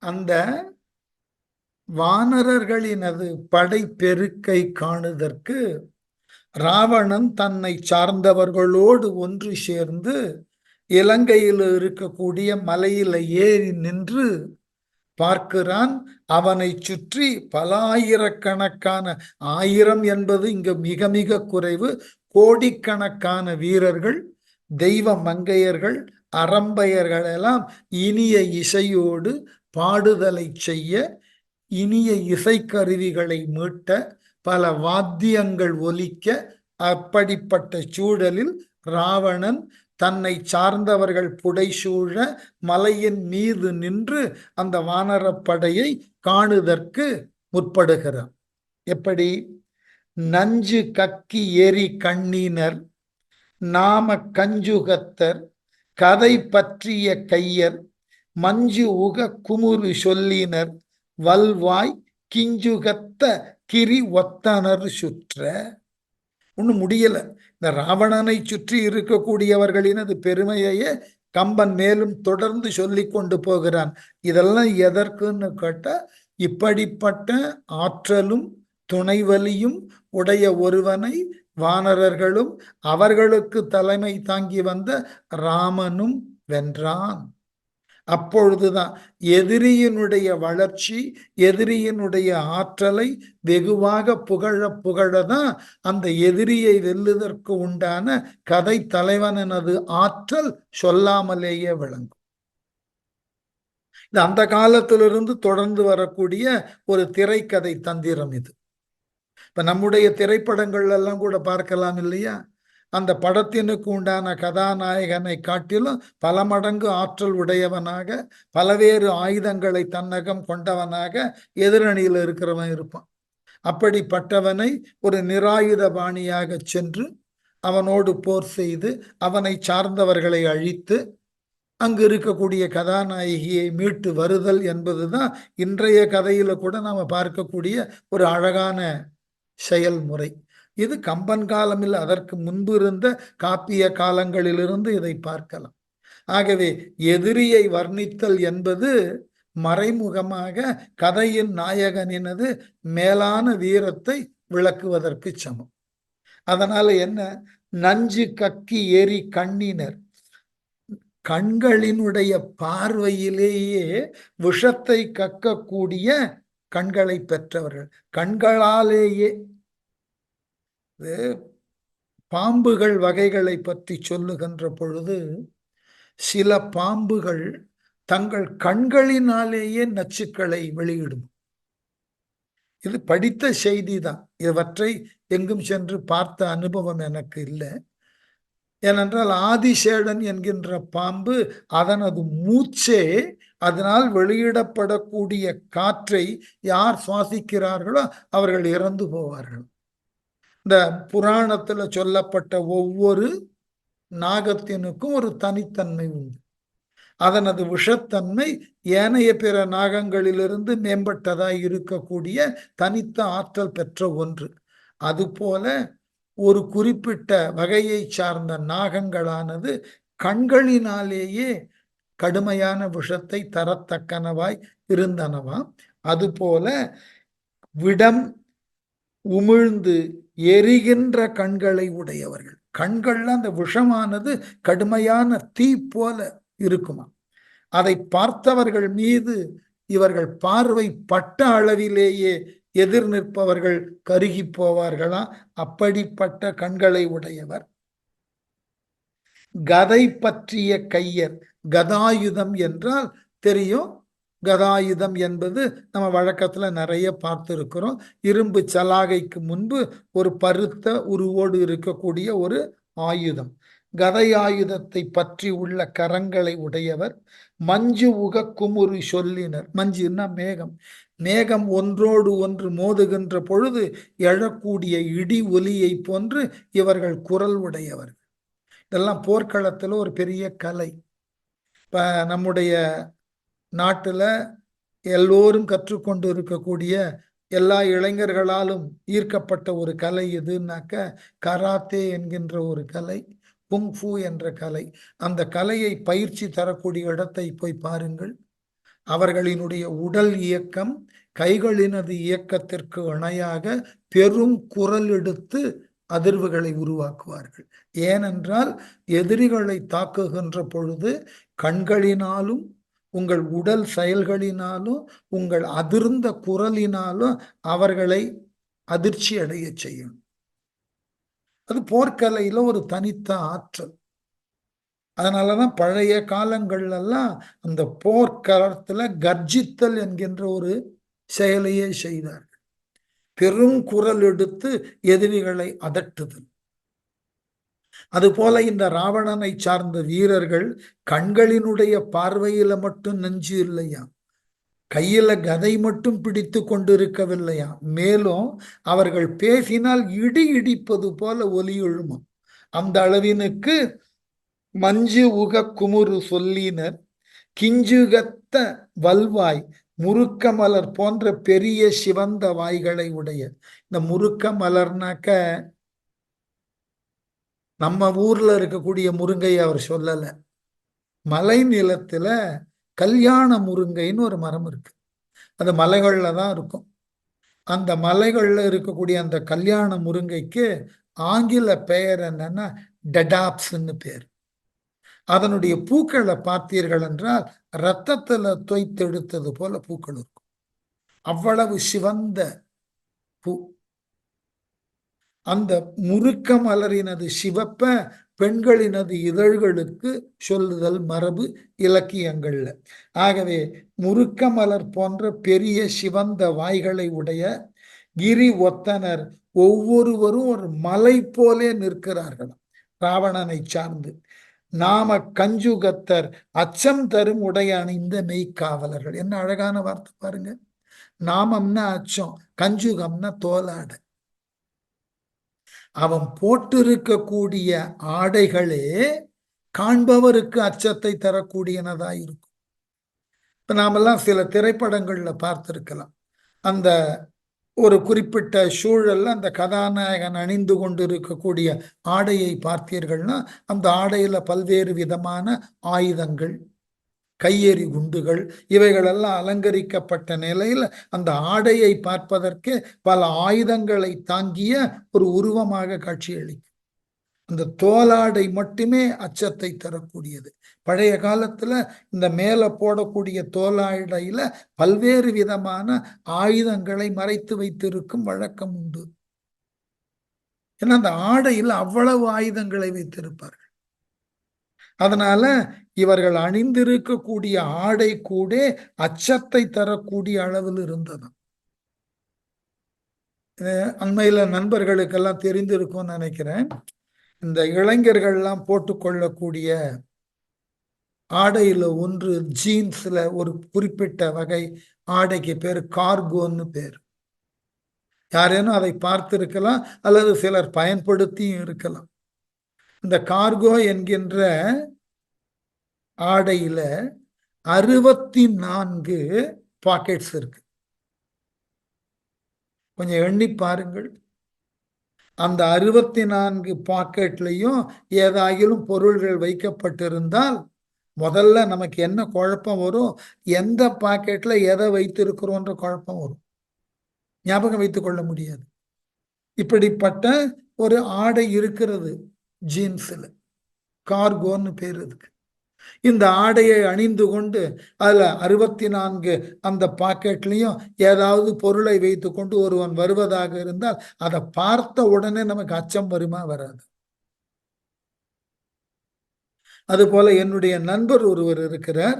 அந்த வானரர்களினது படை பெருக்கை காணுதற்கு ராவணன் தன்னை சார்ந்தவர்களோடு ஒன்று சேர்ந்து இலங்கையில் இருக்கக்கூடிய மலையில ஏறி நின்று பார்க்கிறான். அவனை சுற்றி பல ஆயிரக்கணக்கான, ஆயிரம் என்பது இங்க மிக மிக குறைவு, கோடிக்கணக்கான வீரர்கள், தெய்வ மங்கையர்கள், அரம்பையர்கள் எல்லாம் இனிய இசையோடு பாடுதலை செய்ய, இனிய இசைக்கருவிகளை மீட்ட, பல வாத்தியங்கள் ஒலிக்க, அப்படிப்பட்ட சூழலில் ராவணன் தன்னை சார்ந்தவர்கள் புடைசூழ மலையின் மீது நின்று அந்த வானரப்படையை காணுதற்கு முற்படுகிறார். எப்படி? நஞ்சு கக்கி எரி கண்ணினர், நாம கஞ்சுகத்தர், கதை பற்றிய கையர், மஞ்சு உக குமுறு சொல்லினர், வல்வாய் கிஞ்சுகத்த கிரி ஒத்தனர் சுற்ற. ஒன்றும் முடியல. இந்த ராவணனை சுற்றி இருக்கக்கூடியவர்களினது பெருமையையே கம்பன் மேலும் தொடர்ந்து சொல்லி கொண்டு போகிறான். இதெல்லாம் எதற்குன்னு கேட்டா, இப்படிப்பட்ட ஆற்றலும் துணைவலியும் உடைய ஒருவனை வானரர்களும் அவர்களுக்கு தலைமை தாங்கி வந்த ராமனும் வென்றான். அப்பொழுதுதான் எதிரியினுடைய வளர்ச்சி, எதிரியினுடைய ஆற்றலை வெகுவாக புகழ புகழதான் அந்த எதிரியை வெல்லுவதற்கு உண்டான கதை தலைவனது ஆற்றல் சொல்லாமலேயே விளங்கும். இது அந்த காலத்திலிருந்து தொடர்ந்து வரக்கூடிய ஒரு திரைக்கதை தந்திரம். இது இப்ப நம்முடைய திரைப்படங்கள் எல்லாம் கூட பார்க்கலாம் இல்லையா? அந்த படத்தினுக்கு உண்டான கதாநாயகனை காட்டிலும் பல மடங்கு ஆற்றல் உடையவனாக, பலவேறு ஆயுதங்களை தன்னகம் கொண்டவனாக எதிரணியில் இருக்கிறவன் இருப்பான். அப்படிப்பட்டவனை ஒரு நிராயுத பாணியாக சென்று அவனோடு போர் செய்து அவனை சார்ந்தவர்களை அழித்து அங்கு இருக்கக்கூடிய கதாநாயகியை மீட்டு வருதல் என்பதுதான் இன்றைய கதையில கூட நாம பார்க்கக்கூடிய ஒரு அழகான செயல்முறை. இது கம்பன் காலமில், அதற்கு முன்பு இருந்த காப்பிய காலங்களிலிருந்து இதை பார்க்கலாம். ஆகவே எதிரியை வர்ணித்தல் என்பது மறைமுகமாக கதையின் நாயகனினது மேலான வீரத்தை விளக்குவதற்கு சமம். அதனால என்ன? நஞ்சு கக்கி எரி கண்ணினர், கண்களினுடைய பார்வையிலேயே விஷத்தை கக்கக்கூடிய கண்களை பெற்றவர்கள். கண்களாலேயே பாம்புகள் வகைகளை பற்றி சொல்லுகின்ற பொழுது, சில பாம்புகள் தங்கள் கண்களினாலேயே நச்சுக்களை வெளியிடும். இது படித்த செய்தி தான். இவற்றை எங்கும் சென்று பார்த்த அனுபவம் எனக்கு இல்லை. ஏனென்றால் ஆதிசேடன் என்கின்ற பாம்பு அதனது மூச்சே, அதனால் வெளியிடப்படக்கூடிய காற்றை யார் சுவாசிக்கிறார்களோ அவர்கள் இறந்து போவார்கள். இந்த புராணத்துல சொல்லப்பட்ட ஒவ்வொரு நாகத்தினுக்கும் ஒரு தனித்தன்மை உண்டு. அதனது விஷத்தன்மை ஏனைய பிற நாகங்களிலிருந்து மேம்பட்டதாய் இருக்கக்கூடிய தனித்த ஆற்றல் பெற்ற ஒன்று. அதுபோல ஒரு குறிப்பிட்ட வகையை சார்ந்த நாகங்களானது கண்களினாலேயே கடுமையான விஷத்தை தரத்தக்கனவாய் இருந்தனவாம். அதுபோல விடம் உமிழ்ந்து எரிகின்ற கண்களை உடையவர்கள். கண்கள்ல அந்த விஷமானது கடுமையான தீ போல இருக்குமா. அதை பார்த்தவர்கள் மீது இவர்கள் பார்வை பட்ட அளவிலேயே எதிர் நிற்பவர்கள் கருகி போவார்களாம். அப்படிப்பட்ட கண்களை உடையவர். கதை பற்றிய கையர். கதாயுதம் என்றால் தெரியும். கதாயுதம் என்பது நம்ம வழக்கத்துல நிறைய பார்த்திருக்கிறோம். இரும்பு சலாகைக்கு முன்பு ஒரு பருத்த உருவோடு இருக்கக்கூடிய ஒரு ஆயுதம். கதை ஆயுதத்தை பற்றி உள்ள கரங்களை உடையவர். மஞ்சு உக குமுறு சொல்லினர். மஞ்சுன்னா மேகம். மேகம் ஒன்றோடு ஒன்று மோதுகின்ற பொழுது எழக்கூடிய இடி ஒலியை போன்று இவர்கள் குரல் உடையவர். இதெல்லாம் போர்க்களத்துல ஒரு பெரிய கலை. இப்ப நம்முடைய நாட்டுல எல்லோரும் கற்றுக்கொண்டு இருக்கக்கூடிய, எல்லா இளைஞர்களாலும் ஈர்க்கப்பட்ட ஒரு கலை எதுனாக்க கராத்தே என்கின்ற ஒரு கலை, குங்ஃபு என்ற கலை. அந்த கலையை பயிற்சி தரக்கூடிய இடத்தை போய் பாருங்கள். அவர்களினுடைய உடல் இயக்கம் கைகளினது இயக்கத்திற்கு இணையாக பெரும் குரல் எடுத்து அதிர்வுகளை உருவாக்குவார்கள். ஏனென்றால் எதிரிகளை தாக்குகின்ற பொழுது கண்களினாலும் உங்கள் உடல் செயல்களினாலும் உங்கள் அதிர்ந்த குரலினாலும் அவர்களை அதிர்ச்சி அடைய செய்யும். அது போர்க்கலையில ஒரு தனித்த ஆற்றல். அதனாலதான் பழைய காலங்கள்ல எல்லாம் அந்த போர்க்களத்துல கர்ஜித்தல் என்கின்ற ஒரு செயலையே செய்தார்கள். பெரும் குரல் எடுத்து எதிரிகளை அதட்டுதல். அதுபோல இந்த ராவணனை சார்ந்த வீரர்கள் கண்களினுடைய பார்வையில மட்டும் நெஞ்சு இல்லையா, கையில கதை மட்டும் பிடித்து கொண்டிருக்கவில்லையா, மேலும் அவர்கள் பேசினால் இடி இடிப்பது போல ஒலி எழுமும். அந்த அளவினுக்கு மஞ்சு உக குமுறு சொல்லினர் கிஞ்சுகத்த வல்வாய் முருக்க மலர் போன்ற பெரிய சிவந்த வாய்களை உடைய. இந்த முருக்க மலர்னாக்க நம்ம ஊர்ல இருக்கக்கூடிய முருங்கை அவர் சொல்லல. மலை நிலத்துல கல்யாண முருங்கைன்னு ஒரு மரம் இருக்கு. அது மலைகள்ல தான் இருக்கும். அந்த மலைகள்ல இருக்கக்கூடிய அந்த கல்யாண முருங்கைக்கு ஆங்கில பெயர் என்னன்னா டெடாப்ஸ்ன்னு பேர். அதனுடைய பூக்களை பார்த்தீர்கள் என்றால் இரத்தத்துல தோய்த்தெடுத்தது போல பூக்கள் இருக்கும். அவ்வளவு சிவந்த பூ. அந்த முருக்க மலரினது சிவப்ப பெண்களினது இதழ்களுக்கு சொல்லுதல் மரபு இலக்கியங்கள்ல. ஆகவே முருக்க மலர் போன்ற பெரிய சிவந்த வாய்களை உடைய கிரி ஒத்தனர் ஒவ்வொருவரும் ஒரு மலை போலே நிற்கிறார்கள் ராவணனை சார்ந்து. நாம கஞ்சுகத்தர் அச்சம் தரும் உடைய அணிந்த மெய்க்காவலர்கள். என்ன அழகான வார்த்தை பாருங்க. நாமம்னா அச்சம், கஞ்சுகம்னா தோலாடை. அவன் போட்டிருக்கக்கூடிய ஆடைகளே காண்பவருக்கு அச்சத்தை தரக்கூடியனதா இருக்கும். இப்ப நாமெல்லாம் சில திரைப்படங்கள்ல பார்த்திருக்கலாம். அந்த ஒரு குறிப்பிட்ட சூழல்ல அந்த கதாநாயகன் அணிந்து கொண்டிருக்கக்கூடிய ஆடையை பார்த்தீர்கள்னா அந்த ஆடையில பல்வேறு விதமான ஆயுதங்கள், கையெறி குண்டுகள் இவைகளெல்லாம் அலங்கரிக்கப்பட்ட நிலையில் அந்த ஆடையை பார்ப்பதற்கு பல ஆயுதங்களை தாங்கிய ஒரு உருவமாக காட்சியளிக்கும். அந்த தோலாடை மட்டுமே அச்சத்தை தரக்கூடியது. பழைய காலத்துல இந்த மேல போடக்கூடிய தோலாடையில பல்வேறு விதமான ஆயுதங்களை மறைத்து வைத்திருக்கும் வழக்கம் உண்டு. ஏன்னா அந்த ஆடையில் அவ்வளவு ஆயுதங்களை வைத்திருப்பார்கள். அதனால இவர்கள் அணிந்திருக்கக்கூடிய ஆடை கூட அச்சத்தை தரக்கூடிய அளவில் இருந்தது. அண்மையில நண்பர்களுக்கெல்லாம் தெரிந்திருக்கும்னு நினைக்கிறேன். இந்த இளைஞர்கள்லாம் போட்டுக்கொள்ளக்கூடிய ஆடையில ஒன்று ஜீன்ஸ்ல ஒரு குறிப்பிட்ட வகை ஆடைக்கு பேர் கார்கோன்னு பேர். யாரேனும் அதை பார்த்திருக்கலாம் அல்லது சிலர் பயன்படுத்தியும் இருக்கலாம். இந்த கார்கோ என்கின்ற ஆடையில 64 பாக்கெட்ஸ் இருக்கு. கொஞ்சம் எண்ணி பாருங்கள். அந்த 64 பாக்கெட்லையும் ஏதாயிலும் பொருள்கள் வைக்கப்பட்டிருந்தால் முதல்ல நமக்கு என்ன குழப்பம் வரும்? எந்த பாக்கெட்ல எதை வைத்திருக்கிறோன்ற குழப்பம் வரும். ஞாபகம் வைத்துக் கொள்ள முடியாது. இப்படிப்பட்ட ஒரு ஆடை இருக்கிறது ஜீன்ஸ்ல. கார்கோன்னு பேர் இருக்கு. இந்த ஆடையை அணிந்து கொண்டு அதுல 64 அந்த பாக்கெட்லயும் ஏதாவது பொருளை வைத்து கொண்டு ஒருவன் வருவதாக இருந்தால் அதை பார்த்த உடனே நமக்கு அச்சம் வருமா? வராது. அதுபோல என்னுடைய நண்பர் ஒருவர் இருக்கிறார்.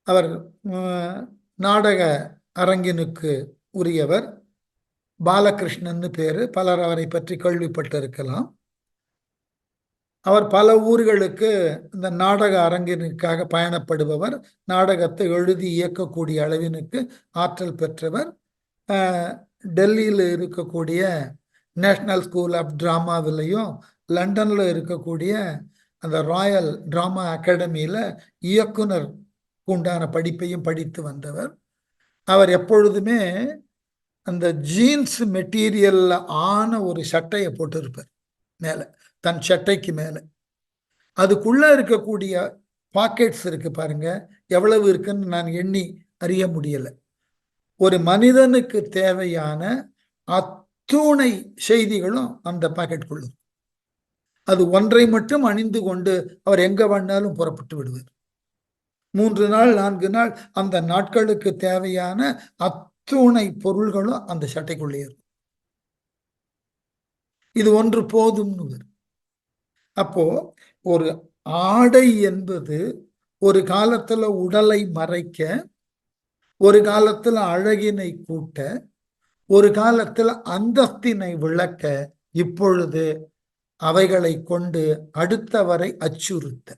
அவர் நாடக அரங்கினுக்கு உரியவர். பாலகிருஷ்ணன் பேரு. பலர் அவரை பற்றி கேள்விப்பட்டிருக்கலாம். அவர் பல ஊர்களுக்கு இந்த நாடக அரங்கினுக்காக பயணப்படுபவர். நாடகத்தை எழுதி இயக்கக்கூடிய அளவினுக்கு ஆற்றல் பெற்றவர். டெல்லியில் இருக்கக்கூடிய நேஷனல் ஸ்கூல் ஆஃப் டிராமாவிலையும் லண்டன்ல இருக்கக்கூடிய அந்த ராயல் டிராமா அகாடமியில இயக்குனர் உண்டான படிப்பையும் படித்து வந்தவர். அவர் எப்பொழுதுமே அந்த ஜீன்ஸ் மெட்டீரியல்ல ஆன ஒரு சட்டையை போட்டிருப்பார் மேல, தன் சட்டைக்கு மேல. அதுக்குள்ள இருக்கக்கூடிய பாக்கெட்ஸ் இருக்கு பாருங்க, எவ்வளவு இருக்குன்னு நான் எண்ணி அறிய முடியல. ஒரு மனிதனுக்கு தேவையான அத்துணை செய்திகளும் அந்த பாக்கெட் கொள்ளும். அது ஒன்றை மட்டும் அணிந்து கொண்டு அவர் எங்க வேணாலும் புறப்பட்டு விடுவார். 3 நாள் 4 நாள் அந்த நாட்களுக்கு தேவையான அத்துணை பொருள்களும் அந்த சட்டைக்குள்ளே இருக்கும். இது ஒன்று போதும்னு. அப்போ ஒரு ஆடை என்பது ஒரு காலத்துல உடலை மறைக்க, ஒரு காலத்துல அழகினை கூட்ட, ஒரு காலத்துல அந்தஸ்தினை விளக்க, இப்பொழுது அவைகளை கொண்டு அடுத்தவரை அச்சுறுத்த.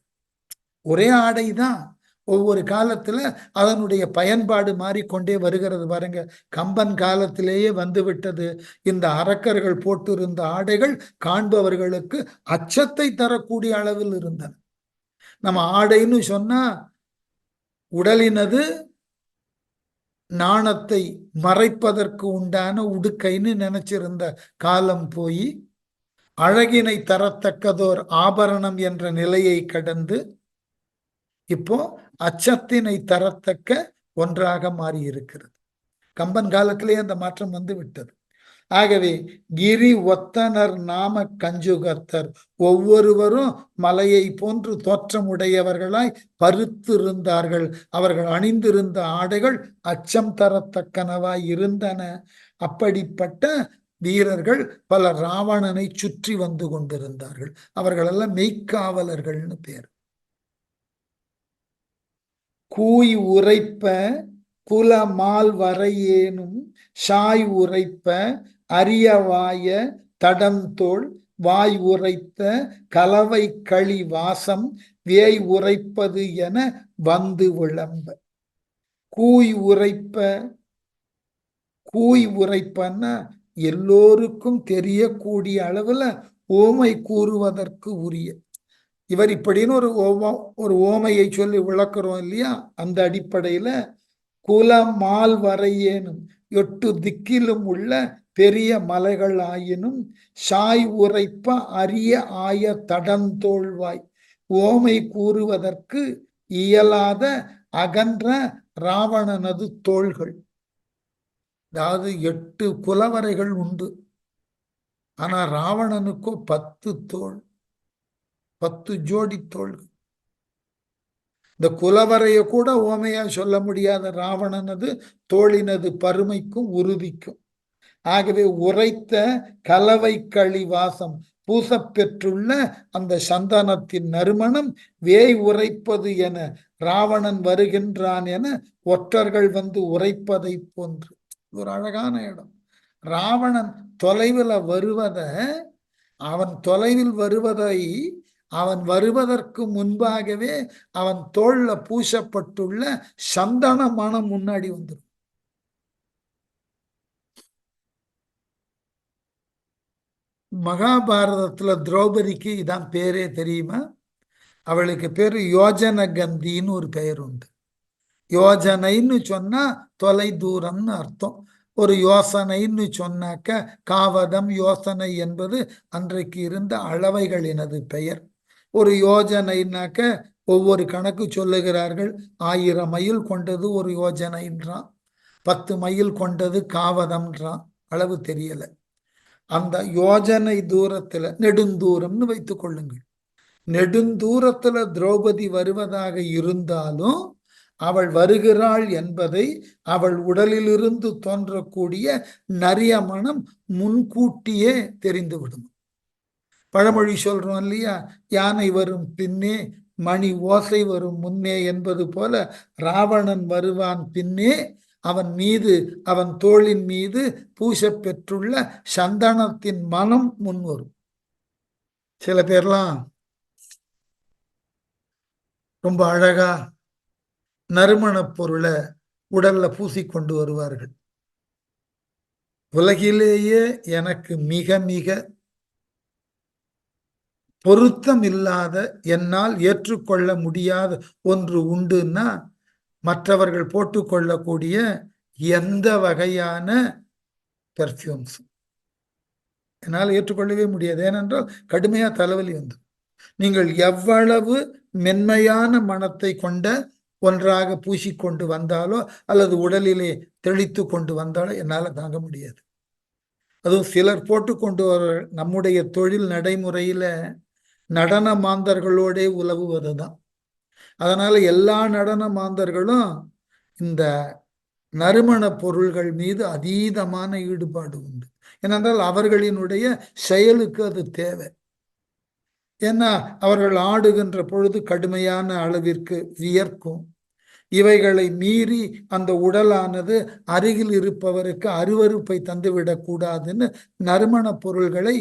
ஒரே ஆடைதான், ஒவ்வொரு காலத்துல அதனுடைய பயன்பாடு மாறிக்கொண்டே வருகிறது. பாருங்க, கம்பன் காலத்திலேயே வந்து விட்டது. இந்த அரக்கர்கள் போட்டிருந்த ஆடைகள் காண்பவர்களுக்கு அச்சத்தை தரக்கூடிய அளவில் இருந்தன. நம்ம ஆடைன்னு சொன்னா உடலினது நாணத்தை மறைப்பதற்கு உண்டான உடுக்கைன்னு நினைச்சிருந்த காலம் போய் அழகினை தரத்தக்கதோர் ஆபரணம் என்ற நிலையை கடந்து இப்போ அச்சத்தினை தரத்தக்க ஒன்றாக மாறி இருக்கிறது. கம்பன் காலத்திலேயே அந்த மாற்றம் வந்து விட்டது. ஆகவே கிரி ஒத்தனர் நாம கஞ்சுகத்தர், ஒவ்வொருவரும் மலையை போன்று தோற்றமுடையவர்களாய் பருத்திருந்தார்கள். அவர்கள் அணிந்திருந்த ஆடைகள் அச்சம் தரத்தக்கனவாய் இருந்தன. அப்படிப்பட்ட வீரர்கள் பல ராவணனை சுற்றி வந்து கொண்டிருந்தார்கள். அவர்களெல்லாம் மெய்க்காவலர்கள்னு பேர். கூய் உரைப்ப குலமால் வரையேனும் சாய் உரைப்ப அரியவாய தடந்தோள் வாய் உரைத்த கலவை களி வாசம் வேய் உரைப்பது என வந்து விளம்ப. கூய் உரைப்ப, கூய் உரைப்பன்னா எல்லோருக்கும் தெரியக்கூடிய அளவுல ஓமை கூறுவதற்கு உரிய. இவர் இப்படின்னு ஒரு ஓமையை சொல்லி விளக்குறோம் இல்லையா, அந்த அடிப்படையில குலமால் வரையேனும் 8 திக்கிலும் உள்ள பெரிய மலைகள் ஆயினும் சாய் உரைப்ப அரிய ஆய தடந்தோள்வாய், ஓமை கூறுவதற்கு இயலாத அகன்ற ராவணனது தோள்கள். அதாவது 8 குலவரைகள் உண்டு, ஆனா ராவணனுக்கோ 10 தோள், 10 ஜோடி தோள்கள். இந்த குலவரைய கூட ஓமையா சொல்ல முடியாத ராவணனது தோளினது பருமைக்கும் உறுதிக்கும். ஆகவே உரைத்த கலவை களி வாசம், பூசப்பெற்றுள்ள அந்த சந்தனத்தின் நறுமணம் வேய் உரைப்பது என, ராவணன் வருகின்றான் என ஒற்றர்கள் வந்து உரைப்பதை போன்று. ஒரு அழகான இடம். ராவணன் தொலைவில் வருவதை அவன் வருவதற்கு முன்பாகவே அவன் தோல்ல பூசப்பட்டுள்ள சந்தன மனம் முன்னாடி வந்துடும். மகாபாரதத்துல திரௌபதிக்கு இதான் பேரே தெரியுமா? அவளுக்கு பேரு யோஜன கந்தின்னு ஒரு பெயர் உண்டு. யோஜனைன்னு சொன்னா தொலை தூரம்னு அர்த்தம். ஒரு யோசனைன்னு சொன்னாக்க காவதம், யோசனை என்பது அன்றைக்கு இருந்த அளவைகளினது பெயர். ஒரு யோஜனைனாக்க ஒவ்வொரு கணக்கு சொல்லுகிறார்கள். 1000 மைல் கொண்டது ஒரு யோஜனைன்றான், 10 மைல் கொண்டது காவதம்ன்றான், அளவு தெரியல. அந்த யோஜனை தூரத்துல, நெடுந்தூரம்னு வைத்துக் கொள்ளுங்கள், நெடுந்தூரத்துல திரௌபதி வருவதாக இருந்தாலும் அவள் வருகிறாள் என்பதை அவள் உடலிலிருந்து தோன்றக்கூடிய நரியமனம் முன்கூட்டியே தெரிந்துவிடும். பழமொழி சொல்றோம் இல்லையா, யானை வரும் பின்னே மணி ஓசை வரும் முன்னே என்பது போல ராவணன் வருவான் பின்னே அவன் மீது, அவன் தோளின் மீது பூச பெற்றுள்ள சந்தனத்தின் மனம் முன்வரும். சில பேர்லாம் ரொம்ப அழகா நறுமணப் பொருளை உடல்ல பூசிக்கொண்டு வருவார்கள். உலகிலேயே எனக்கு மிக மிக பொருத்தம் இல்லாத, என்னால் ஏற்றுக்கொள்ள முடியாத ஒன்று உண்டுன்னா மற்றவர்கள் போட்டுக்கொள்ளக்கூடிய எந்த வகையான பெர்ஃப்யூம்ஸ் என்னால் ஏற்றுக்கொள்ளவே முடியாது. ஏனென்றால் கடுமையா தலைவலி வந்து, நீங்கள் எவ்வளவு மென்மையான மனத்தை கொண்ட ஒன்றாக பூசிக்கொண்டு வந்தாலோ அல்லது உடலிலே தெளித்து கொண்டு வந்தாலோ என்னால தாங்க முடியாது. அதுவும் சிலர் போட்டு கொண்டு வர நம்முடைய தொழில் நடைமுறையில நடன மாந்தர்களோட உலவுவதுதான். அதனால எல்லா நடன மாந்தர்களும் இந்த நறுமண பொருள்கள் மீது அதீதமான ஈடுபாடு உண்டு. ஏனென்றால் அவர்களினுடைய செயலுக்கு அது தேவை. ஏன்னா அவர்கள் ஆடுகின்ற பொழுது கடுமையான அளவிற்கு வியர்க்கும். இவைகளை மீறி அந்த உடலானது அருகில் இருப்பவருக்கு அருவருப்பை தந்துவிடக் கூடாதுன்னு நறுமண பொருள்களை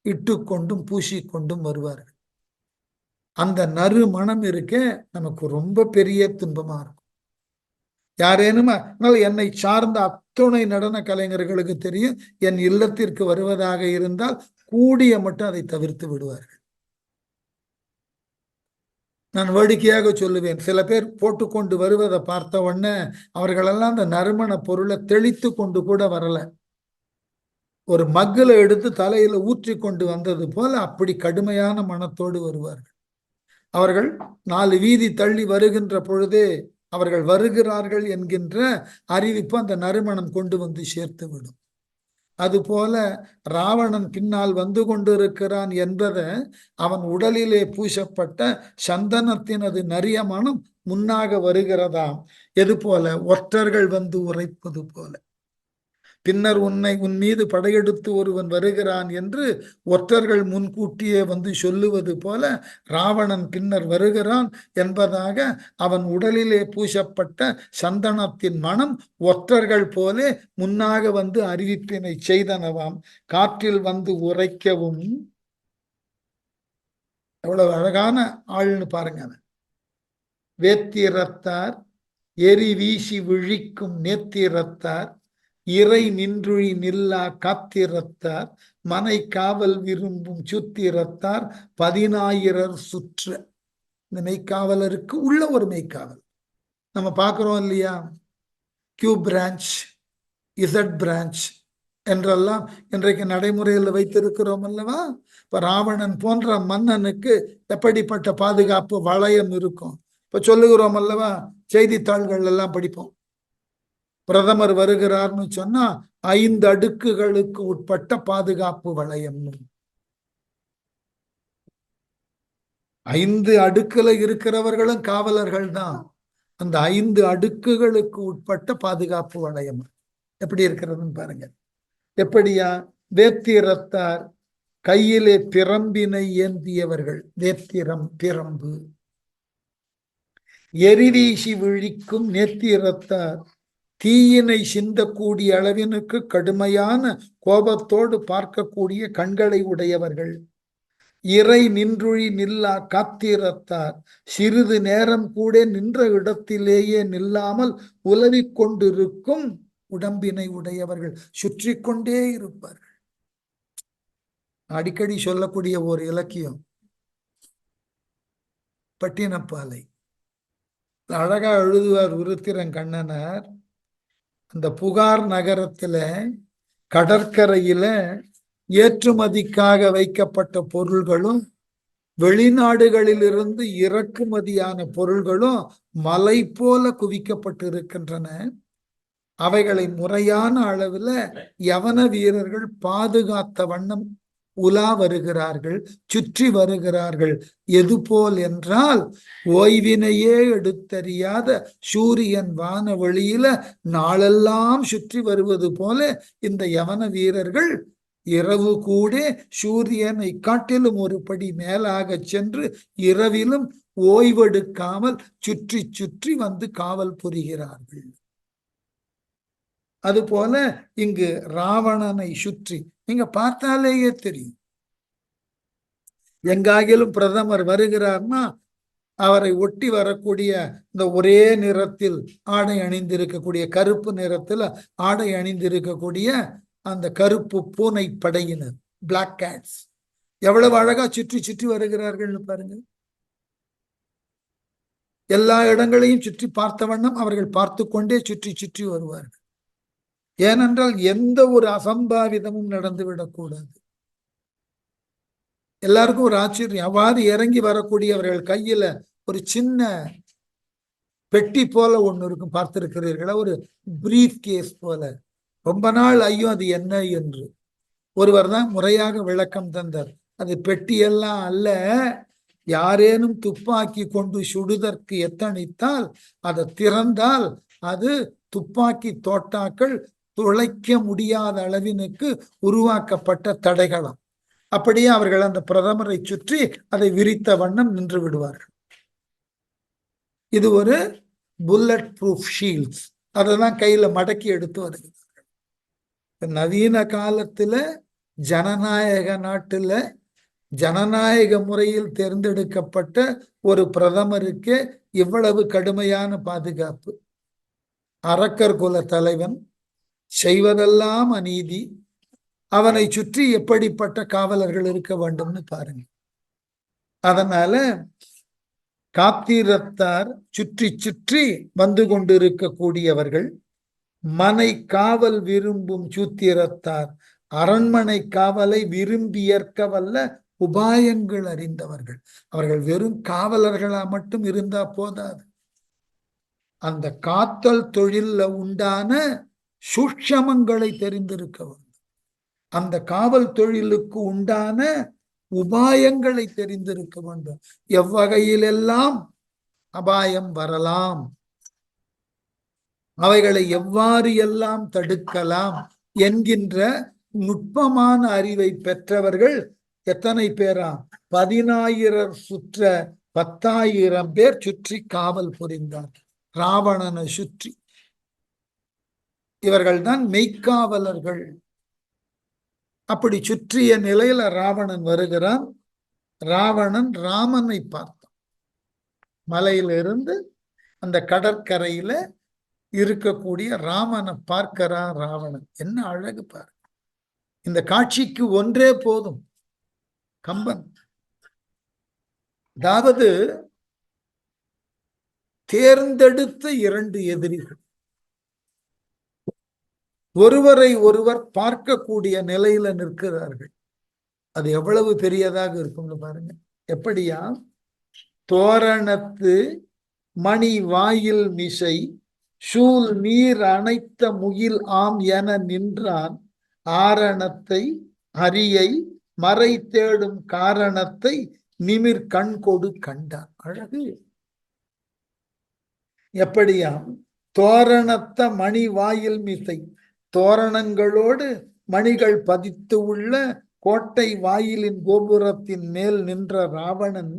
இட்டுக்கொண்டும் பூசிக்கொண்டும் வருவார்கள். அந்த நறுமணம் இருக்க நமக்கு ரொம்ப பெரிய துன்பமா இருக்கும். யாரேனும் என்னை சார்ந்த அத்துணை நடன கலைஞர்களுக்கு தெரியும், என் இல்லத்திற்கு வருவதாக இருந்தால் கூடிய மட்டும் அதை தவிர்த்து விடுவார்கள். நான் வேடிக்கையாக சொல்லுவேன், சில பேர் போட்டுக்கொண்டு வருவதை பார்த்த உடனே அவர்களெல்லாம் அந்த நறுமண பொருளை தெளித்து கொண்டு கூட வரல, ஒரு மக்குல எடுத்து தலையில ஊற்றி கொண்டு வந்தது போல அப்படி கடுமையான மனத்தோடு வருவார்கள். அவர்கள் 4 வீதி தள்ளி வருகின்ற பொழுதே அவர்கள் வருகிறார்கள் என்கின்ற அறிவிப்பு அந்த நறுமணம் கொண்டு வந்து சேர்த்து விடும். அதுபோல ராவணன் பின்னால் வந்து கொண்டிருக்கிறான் என்பதை அவன் உடலிலே பூசப்பட்ட சந்தனத்தினது நரியமனம் முன்னாக வருகிறதாம். எது போல? ஒற்றர்கள் வந்து உரைப்பது போல. பின்னர் உன் மீது படையெடுத்து ஒருவன் வருகிறான் என்று ஒற்றர்கள் முன்கூட்டியே வந்து சொல்லுவது போல ராவணன் பின்னர் வருகிறான் என்பதாக அவன் உடலிலே பூசப்பட்ட சந்தனத்தின் மனம் ஒற்றர்கள் போலே முன்னாக வந்து அறிவிப்பினை செய்தனவாம். காற்றில் வந்து உரைக்கவும். எவ்வளவு அழகான ஆள்னு பாருங்க. வேத்திரத்தார் எரி வீசி விழிக்கும் நேத்திரத்தார் இறை நின்றுழி நில்லா காத்திரத்தார் மனை காவல் விரும்பும் சுத்திரத்தார் 10,000 சுற்ற. இந்த மெய்க்காவலருக்கு உள்ள ஒரு மெய்க்காவல் நம்ம பார்க்கிறோம் இல்லையா? கியூ பிரான்ச், இசட் பிரான்ச் என்றெல்லாம் இன்றைக்கு நடைமுறையில் வைத்திருக்கிறோம் அல்லவா? இப்ப ராவணன் போன்ற மன்னனுக்கு எப்படிப்பட்ட பாதுகாப்பு வளையம் இருக்கும்? இப்ப சொல்லுகிறோம் அல்லவா, செய்தித்தாள்கள் எல்லாம் படிப்போம். பிரதமர் வருகிறார்னு சொன்னா 5 அடுக்குகளுக்கு உட்பட்ட பாதுகாப்பு வளையம். 5 அடுக்குல இருக்கிறவர்களும் காவலர்கள் தான். அந்த 5 அடுக்குகளுக்கு உட்பட்ட பாதுகாப்பு வளையம் எப்படி இருக்கிறதுன்னு பாருங்க. எப்படியா? வேத்திரத்தார் கையிலே பிரம்பினை ஏந்தியவர்கள். வேத்திரம் பிரம்பு. எரிவீசி விழிக்கும் நேத்திரத்தார் தீயினை சிந்தக்கூடிய அளவினுக்கு கடுமையான கோபத்தோடு பார்க்கக்கூடிய கண்களை உடையவர்கள். இறை நின்றுழி நில்லா காத்திரத்தார் சிறிது நேரம் கூட நின்ற இடத்திலேயே நில்லாமல் உலவிக் கொண்டிருக்கும் உடம்பினை உடையவர்கள். சுற்றி கொண்டே இருப்பார்கள். அடிக்கடி சொல்லக்கூடிய ஒரு இலக்கியம் பட்டினப்பாலை. அழகா எழுதுவார் உருத்திரங்கண்ணனார். அந்த புகார் நகரத்துல கடற்கரையில ஏற்றுமதிக்காக வைக்கப்பட்ட பொருள்களும் வெளிநாடுகளிலிருந்து இறக்குமதியான பொருள்களும் மலை போல குவிக்கப்பட்டு இருக்கின்றன. அவைகளை முறையான அளவுல யவன வீரர்கள் பாதுகாத்த வண்ணம் உலா வருகிறார்கள், சுற்றி வருகிறார்கள். எது போல் என்றால் ஓய்வினையே எடுத்தறியாத சூரியன் வானவெளியில நாளெல்லாம் சுற்றி வருவது போல இந்த யவன வீரர்கள் இரவு கூட சூரியனை காட்டிலும் ஒரு படி மேலாக சென்று இரவிலும் ஓய்வெடுக்காமல் சுற்றி சுற்றி வந்து காவல் புரிகிறார்கள். அதுபோல இங்கு ராவணனை சுற்றி நீங்க பார்த்தாலேயே தெரியும். எங்காகிலும் பிரதமர் வருகிறார்னா அவரை ஒட்டி வரக்கூடிய இந்த ஒரே நிறத்தில் ஆடை அணிந்திருக்கக்கூடிய, கருப்பு நிறத்தில் ஆடை அணிந்திருக்கக்கூடிய அந்த கருப்பு பூனை படையினர், பிளாக் கேட்ஸ், எவ்வளவு அழகா சுற்றி சுற்றி வருகிறார்கள் பாருங்க. எல்லா இடங்களையும் சுற்றி பார்த்த வண்ணம் அவர்கள் பார்த்து கொண்டே சுற்றி சுற்றி வருவார்கள். ஏனென்றால் எந்த ஒரு அசம்பாவிதமும் நடந்துவிடக்கூடாது. எல்லாருக்கும் ஒரு ஆச்சரியம். அவ்வாறு இறங்கி வரக்கூடியவர்கள் கையில ஒரு சின்ன பெட்டி போல ஒண்ணு இருக்கும், பார்த்திருக்கிறீர்களா? ஒரு பிரீஃப் கேஸ் போல. ரொம்ப நாள் ஐயோ அது என்ன என்று ஒருவர் தான் முறையாக விளக்கம் தந்தார். அது பெட்டியெல்லாம் அல்ல, யாரேனும் துப்பாக்கி கொண்டு சுடுதற்கு எத்தனித்தால் அதை திறந்தால் அது துப்பாக்கி தோட்டாக்கள் துளைக்க முடியாத அளவினுக்கு உருவாக்கப்பட்ட தடைகளம். அப்படியே அவர்கள் அந்த பிரதமரை சுற்றி அதை விரித்த வண்ணம் நின்று விடுவார்கள். இது ஒரு புல்லட் ப்ரூஃப் ஷீல்ட்ஸ். அதை தான் கையில மடக்கி எடுத்து வருகிறார்கள். நவீன காலத்துல ஜனநாயக நாட்டுல ஜனநாயக முறையில் தேர்ந்தெடுக்கப்பட்ட ஒரு பிரதமருக்கு இவ்வளவு கடுமையான பாதுகாப்பு. அரக்கர் குல தலைவன், செய்வதெல்லாம் அநீதி, அவனை சுற்றி எப்படிப்பட்ட காவலர்கள் இருக்க வேண்டும்னு பாருங்க. அதனால காத்திரத்தார் சுற்றி சுற்றி வந்து கொண்டிருக்கக்கூடியவர்கள், மனை காவல் விரும்பும் சூத்திரத்தார் அரண்மனை காவலை விரும்பி ஏற்க வல்ல உபாயங்கள் அறிந்தவர்கள். அவர்கள் வெறும் காவலர்களா மட்டும் இருந்தா போதாது, அந்த காத்தல் தொழில்ல உண்டான சூட்சமங்களை தெரிந்திருக்க வேண்டும். அந்த காவல் தொழிலுக்கு உண்டான உபாயங்களை தெரிந்திருக்க வேண்டும். எவ்வகையிலெல்லாம் அபாயம் வரலாம், அவைகளை எவ்வாறு எல்லாம் தடுக்கலாம் என்கின்ற நுட்பமான அறிவை பெற்றவர்கள் எத்தனை பேரா? 10,000 சுற்ற 10,000 பேர் சுற்றி காவல் புரிந்தார் ராவணனை சுற்றி. இவர்கள் தான் மெய்க்காவலர்கள். அப்படி சுற்றிய நிலையில ராவணன் வருகிறான். ராவணன் ராமனை பார்த்தான். மலையிலிருந்து அந்த கடற்கரையில இருக்கக்கூடிய ராமனை பார்க்கிறான் ராவணன். என்ன அழகு பாரு! இந்த காட்சிக்கு ஒன்றே போதும். கம்பன் அதாவது தேர்ந்தெடுத்த 2 எதிரிகள் ஒருவரை ஒருவர் பார்க்கக்கூடிய நிலையில நிற்கிறார்கள். அது எவ்வளவு பெரியதாக இருக்கும்னு பாருங்க. எப்படியா? தோரணத்து மணி வாயில் மிசை சூழ் நீர் அணைத்த முகில் ஆம் என நின்றான், ஆரணத்தை அரியை மறை தேடும் காரணத்தை நிமிர் கண்கொடு கண்டான். அழகு! எப்படியாம்? தோரணத்த மணி வாயில் மிசை, தோரணங்களோடு மணிகள் பதித்து உள்ள கோட்டை வாயிலின் கோபுரத்தின் மேல் நின்ற ராவணன்,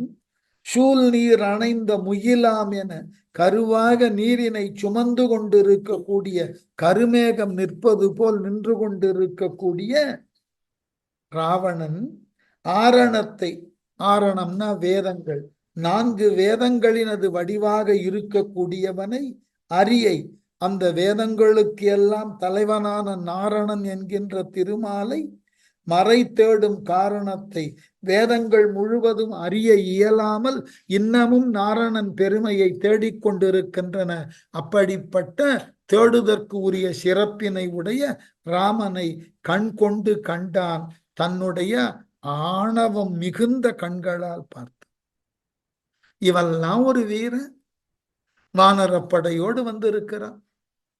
சூழ் நீர் அணைந்த முகிலாம் என கருவாக நீரினை சுமந்து கொண்டிருக்கக்கூடிய கருமேகம் நிற்பது போல் நின்று கொண்டிருக்கக்கூடிய ராவணன், ஆரணத்தை, ஆரணம்னா வேதங்கள், 4 வேதங்களினது வடிவாக இருக்கக்கூடியவனை, அரியை, அந்த வேதங்களுக்கு எல்லாம் தலைவனான நாரணன் என்கின்ற திருமாலை, மறை தேடும் காரணத்தை, வேதங்கள் முழுவதும் அறிய இயலாமல் இன்னமும் நாரணன் பெருமையை தேடிக்கொண்டிருக்கின்றன. அப்படிப்பட்ட தேடுதற்கு உரிய சிறப்பினை உடைய ராமனை கண் கொண்டு கண்டான். தன்னுடைய ஆணவம் மிகுந்த கண்களால் பார்த்தான். இவெல்லாம் ஒரு வீரன், வானரப்படையோடு வந்திருக்கிறான்.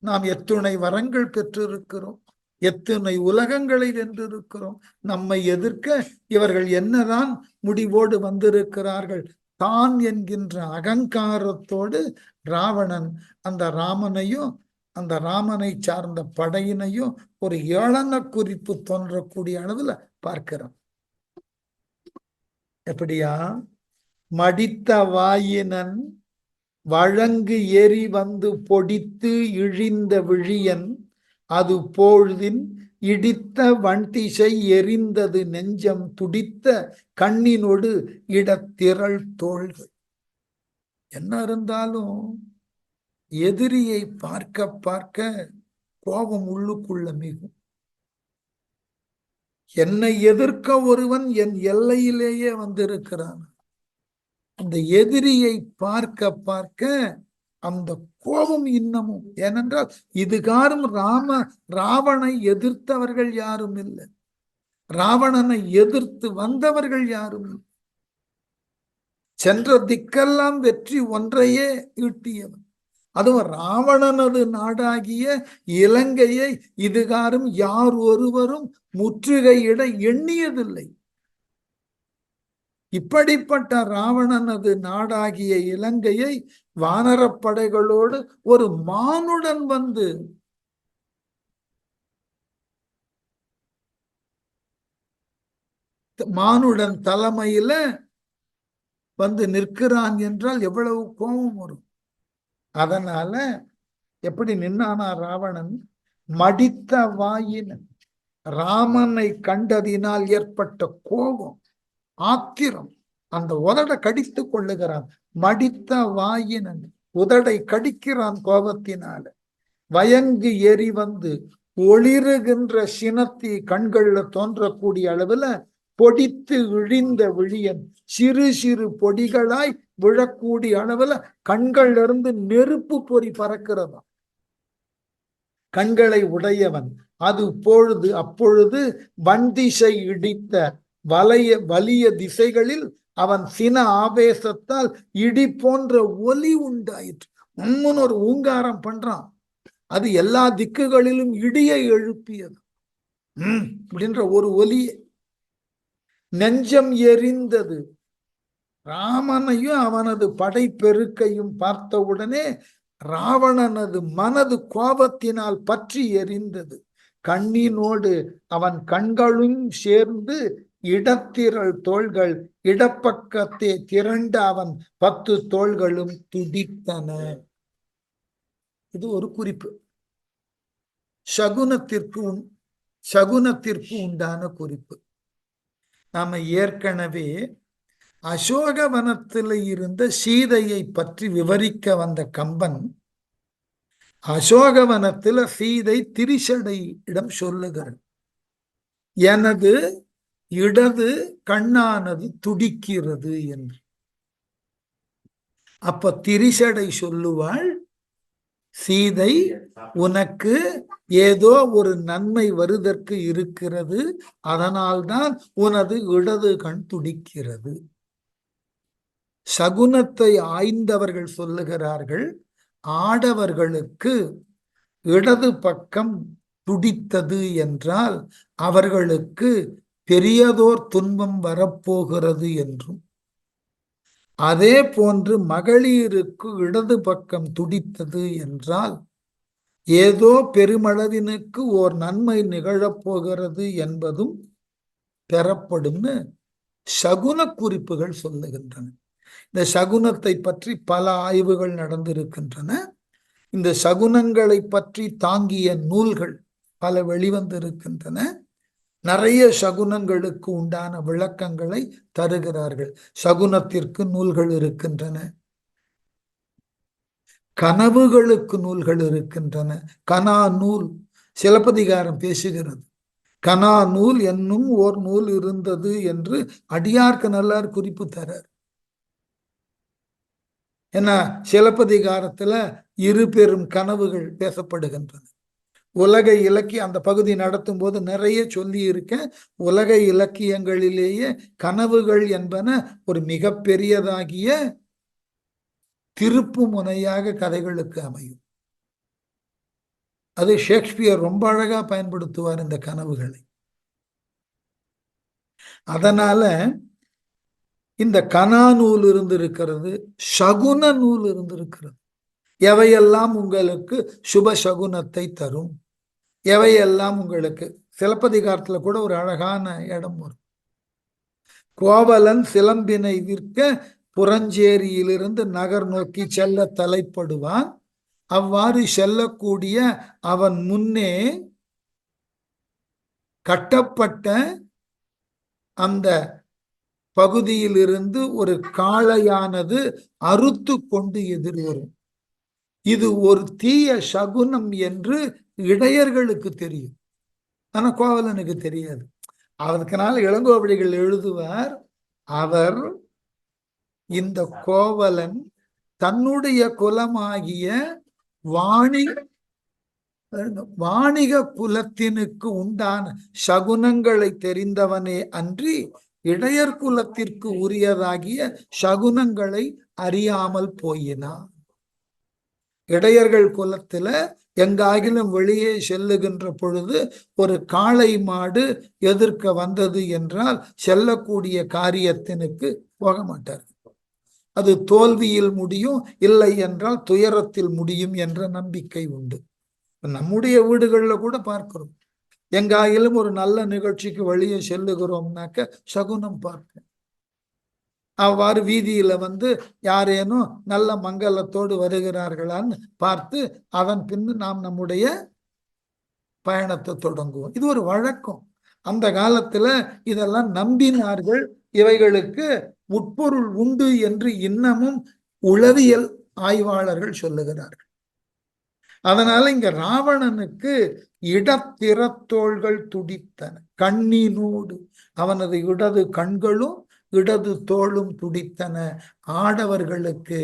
நாம் எத்துணை வரங்கள் பெற்றிருக்கிறோம், எத்தனை உலகங்களை வென்றிருக்கிறோம். நம்மை எதிர்க்க இவர்கள் என்னதான் முடிவோடு வந்திருக்கிறார்கள்? தான் என்கின்ற அகங்காரத்தோடு ராவணன் அந்த ராமனையும் அந்த ராமனை சார்ந்த படையினையும் ஒரு ஏளன குறிப்பு தோன்றக்கூடிய அளவுல பார்க்கிறோம். எப்படியா? மடித்த வாயினன் வழங்கு எரி வந்து பொடித்து இழிந்த விழியன், அது பொழுதின் இடித்த வண்டிசை எரிந்தது நெஞ்சம் துடித்த கண்ணினோடு இடத்திரள் தோள்கள். என்ன இருந்தாலும் எதிரியை பார்க்க பார்க்க கோபம் உள்ளுக்குள்ள மிகும். என்னை எதிர்க்க ஒருவன் என் எல்லையிலேயே வந்திருக்கிறான். அந்த எதிரியை பார்க்க பார்க்க அந்த கோபம் இன்னமும். ஏனென்றால் இதுகாரும் ராவணனை எதிர்த்தவர்கள் யாரும் இல்லை, ராவணனை எதிர்த்து வந்தவர்கள் யாரும் இல்லை. சென்ற திக்கெல்லாம் வெற்றி ஒன்றையே ஈட்டியவன். அதுவும் ராவணனது நாடாகிய இலங்கையை இதுகாரும் யார் ஒருவரும் முற்றுகையிட எண்ணியதில்லை. இப்படிப்பட்ட ராவணனது நாடாகிய இலங்கையை வானரப்படைகளோடு ஒரு மானுடன் வந்து மானுடன் தலைமையில வந்து நிற்கிறான் என்றால் எவ்வளவு கோபம் வரும். அதனால எப்படி நின்னானா ராவணன்? மடித்த வாயினன். ராமனை கண்டதினால் ஏற்பட்ட கோபம், ஆத்திரம், அந்த உதடை கடித்து கொள்ளுகிறான். மடித்த வாயினன், உதடை கடிக்கிறான் கோபத்தினால. வயங்கு எரி வந்து ஒளிருகின்ற சினத்தி கண்கள்ல தோன்றக்கூடிய அளவுல பொடித்து இழிந்த விழியன், சிறு சிறு பொடிகளாய் விழக்கூடிய அளவுல கண்கள்ல இருந்து நெருப்பு பொறி பறக்கிறதா. கண்களை உடையவன். அது பொழுது அப்பொழுது வன்திசை இடித்த வலிய திசைகளில் அவன் சின ஆவேசத்தால் இடி போன்ற ஒலி உண்டாயிற்று. முன்னு ஒரு ஊங்காரம் பண்றான். அது எல்லா திக்குகளிலும் இடியை எழுப்பியது. அப்படின்ற ஒரு ஒலியை. நெஞ்சம் எரிந்தது. ராமனையும் அவனது படைப்பெருக்கையும் பார்த்தவுடனே ராவணனது மனது கோபத்தினால் பற்றி எரிந்தது. கண்ணினோடு அவன் கண்களும் சேர்ந்து இடத்திரள் தோள்கள் இடப்பக்கத்தே திரண்ட அவன் 10 தோள்களும் துடித்தன. இது ஒரு குறிப்பு. சகுனத்திற்கு உண்டான குறிப்பு. நாம ஏற்கனவே அசோகவனத்தில் இருந்த சீதையை பற்றி விவரிக்க வந்த கம்பன், அசோகவனத்தில் சீதை திரிசடை இடம் சொல்லுகிறார், எனது இடது கண்ணானது துடிக்கிறது என்று. அப்ப திரிசடை சொல்லுவாள், சீதை உனக்கு ஏதோ ஒரு நன்மை வருவதற்கு இருக்கிறது, அதனால்தான் உனது இடது கண் துடிக்கிறது. சகுனத்தை ஆய்ந்தவர்கள் சொல்லுகிறார்கள், ஆடவர்களுக்கு இடது பக்கம் துடித்தது என்றால் அவர்களுக்கு பெரியதோர் துன்பம் வரப்போகிறது என்றும், அதே போன்று மகளிருக்கு இடது பக்கம் துடித்தது என்றால் ஏதோ பெருமளவினுக்கு ஓர் நன்மை நிகழப்போகிறது என்பதும் பெறப்படும்னு சகுன குறிப்புகள் சொல்லுகின்றன. இந்த சகுனத்தை பற்றி பல ஆய்வுகள் நடந்திருக்கின்றன. இந்த சகுனங்களை பற்றி தாங்கிய நூல்கள் பல வெளிவந்திருக்கின்றன. நிறைய சகுனங்களுக்கு உண்டான விளக்கங்களை தருகிறார்கள். சகுனத்திற்கு நூல்கள் இருக்கின்றன, கனவுகளுக்கு நூல்கள் இருக்கின்றன. கனா நூல் சிலப்பதிகாரம் பேசுகிறது. கனா நூல் என்னும் ஓர் நூல் இருந்தது என்று அடியார்க்கு நல்லார் குறிப்பு தரார். ஏன்னா சிலப்பதிகாரத்துல 2 பெரும் கனவுகள் பேசப்படுகின்றன. உலக இலக்கிய அந்த பகுதி நடத்தும் போது நிறைய சொல்லி இருக்கேன். உலக இலக்கியங்களிலேயே கனவுகள் என்பன ஒரு மிக பெரியதாகிய திருப்பு முனையாக கதைகளுக்கு அமையும். அது ஷேக்ஸ்பியர் ரொம்ப அழகா பயன்படுத்துவார் இந்த கனவுகளை. அதனால இந்த கனா நூல் இருந்திருக்கிறது, சகுன நூல் இருந்திருக்கிறது. எவையெல்லாம் உங்களுக்கு சுப சகுனத்தை தரும், எவையெல்லாம் உங்களுக்கு. சிலப்பதிகாரத்துல கூட ஒரு அழகான இடம் வரும். கோவலன் சிலம்பினை விற்க புறஞ்சேரியிலிருந்து நகர் நோக்கி செல்ல தலைப்படுவான். அவ்வாறு செல்லக்கூடிய அவன் முன்னே கட்டப்பட்ட அந்த பகுதியிலிருந்து ஒரு காளையானது அறுத்து கொண்டு எதிர்வரும். இது ஒரு தீய சகுனம் என்று இடையர்களுக்கு தெரியும், ஆனா கோவலனுக்கு தெரியாது. அதற்கனால இளங்கோவடிகள் எழுதுவார், அவர் இந்த கோவலன் தன்னுடைய குலமாகிய வாணிக குலத்தினுக்கு உண்டான சகுனங்களை தெரிந்தவனே அன்றி இடையர் குலத்திற்கு உரியதாகிய சகுனங்களை அறியாமல் போயினான். இடையர்கள் குலத்துல எங்காகிலும் வெளியே செல்லுகின்ற பொழுது ஒரு காளை மாடு எதிர்க்க வந்தது என்றால் செல்லக்கூடிய காரியத்தினுக்கு போக மாட்டார். அது தோல்வியில் முடியும், இல்லை என்றால் துயரத்தில் முடியும் என்ற நம்பிக்கை உண்டு. நம்முடைய வீடுகளில் கூட பார்க்கிறோம், எங்காயிலும் ஒரு நல்ல நிகழ்ச்சிக்கு வெளியே செல்லுகிறோம்னாக்க சகுனம் பார்ப்போம். அவ்வாறு வீதியில யாரேனும் நல்ல மங்களத்தோடு வருகிறார்களான்னு பார்த்து அதன் பின்பு நாம் நம்முடைய பயணத்தை தொடங்குவோம். இது ஒரு வழக்கம். அந்த காலத்துல இதெல்லாம் நம்பினார்கள். இவைகளுக்கு உட்பொருள் உண்டு என்று இன்னமும் உளவியல் ஆய்வாளர்கள் சொல்லுகிறார்கள். அதனால இங்க ராவணனுக்கு இடத்திறத்தோள்கள் துடித்தன, கண்ணினோடு அவனது இடது கண்களும் இடது தோளும் துடித்தன. ஆடவர்களுக்கு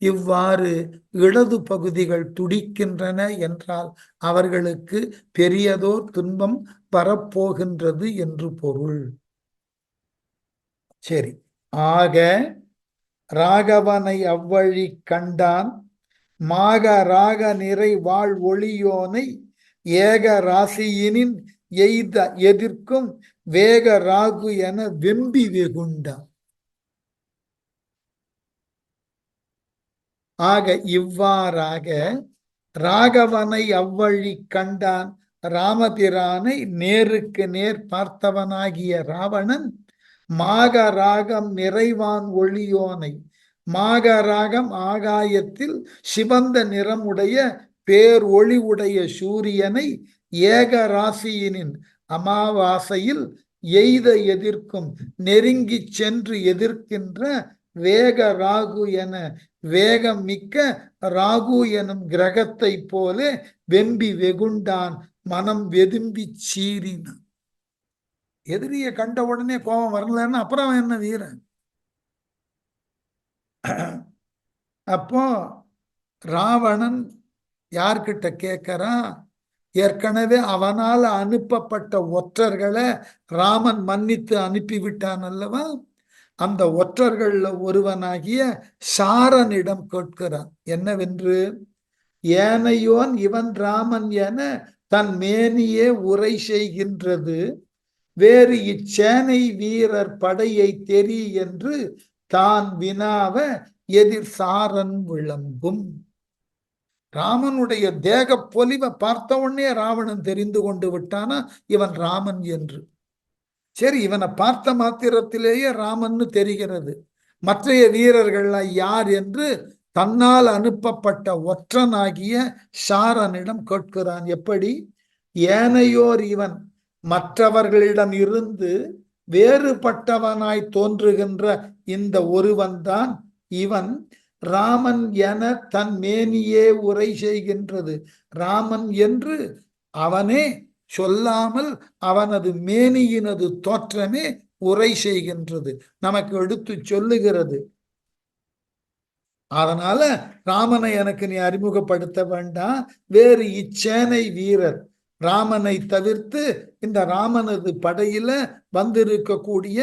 இவ்வாறு இடது பகுதிகள் துடிக்கின்றன என்றால் அவர்களுக்கு பெரியதோர் துன்பம் வரப்போகின்றது என்று பொருள். சரி, ஆக ராகவனை அவ்வழி கண்டான், மாக ராக நிறை வாழ் ஒளியோனை ஏக ராசியினின் எய்த எதிர்க்கும் வேக ராகு என வெம்பி வெகுண்டான். ஆக இவ்வாறாக ராகவனை அவ்வழி கண்டான், ராமபிரானை நேருக்கு நேர் பார்த்தவனாகிய ராவணன் மாக ராகம் நிறைவான் ஒளியோனை, மாக ராகம் ஆகாயத்தில் சிவந்த நிறமுடைய பேர் ஒளி உடைய சூரியனை ஏக ராசியினின் அமாவாசையில் எய்த எதிர்க்கும் நெருங்கி சென்று எதிர்க்கின்ற வேக ராகு என வேகம் மிக்க ராகு எனும் கிரகத்தை போல வெம்பி வெகுண்டான், மனம் வெதும்பி சீறினான். எதிரிய கண்ட உடனே கோபம் வரலன்னா அப்புறம் என்ன வீரன்? அப்போ ராவணன் யார்கிட்ட கேட்கிறான்? ஏற்கனவே அவனால் அனுப்பப்பட்ட ஒற்றர்களை ராமன் மன்னித்து அனுப்பிவிட்டான் அல்லவா? அந்த ஒற்றர்கள்ல ஒருவனாகிய சாரனிடம் கேட்கிறான் என்னவென்று, ஏனையோன் இவன் ராமன் என தன் மேனியே உரை செய்கின்றது, வேறு இச்சேனை வீரர் படையை தெரி என்று தான் வினாவ எதிர் சாரன் விளம்பும். ராமனுடைய தேக பொலிவை பார்த்த உடனே ராவணன் தெரிந்து கொண்டு விட்டானா இவன் ராமன் என்று. சரி, இவனை பார்த்த மாத்திரத்திலேயே ராமன்னு தெரிகிறது. மற்றைய வீரர்கள்லாம் யார் என்று தன்னால் அனுப்பப்பட்ட ஒற்றனாகிய சாரனிடம் கேட்கிறான். எப்படி? ஏனையோர் இவன் மற்றவர்களிடம் இருந்து வேறுபட்டவனாய் தோன்றுகின்ற இந்த ஒருவன்தான் இவன் ராமன் என தன் மேனியே உரை செய்கின்றது. ராமன் என்று அவனே சொல்லாமல் அவனது மேனியினது தோற்றமே உரை செய்கின்றது, நமக்கு எடுத்து சொல்லுகிறது. அதனால ராமனை எனக்கு நீ அறிமுகப்படுத்த வேண்டாம், வேறு இச்சேனை வீரர் ராமனை தவிர்த்து இந்த ராமனது படையில வந்திருக்கக்கூடிய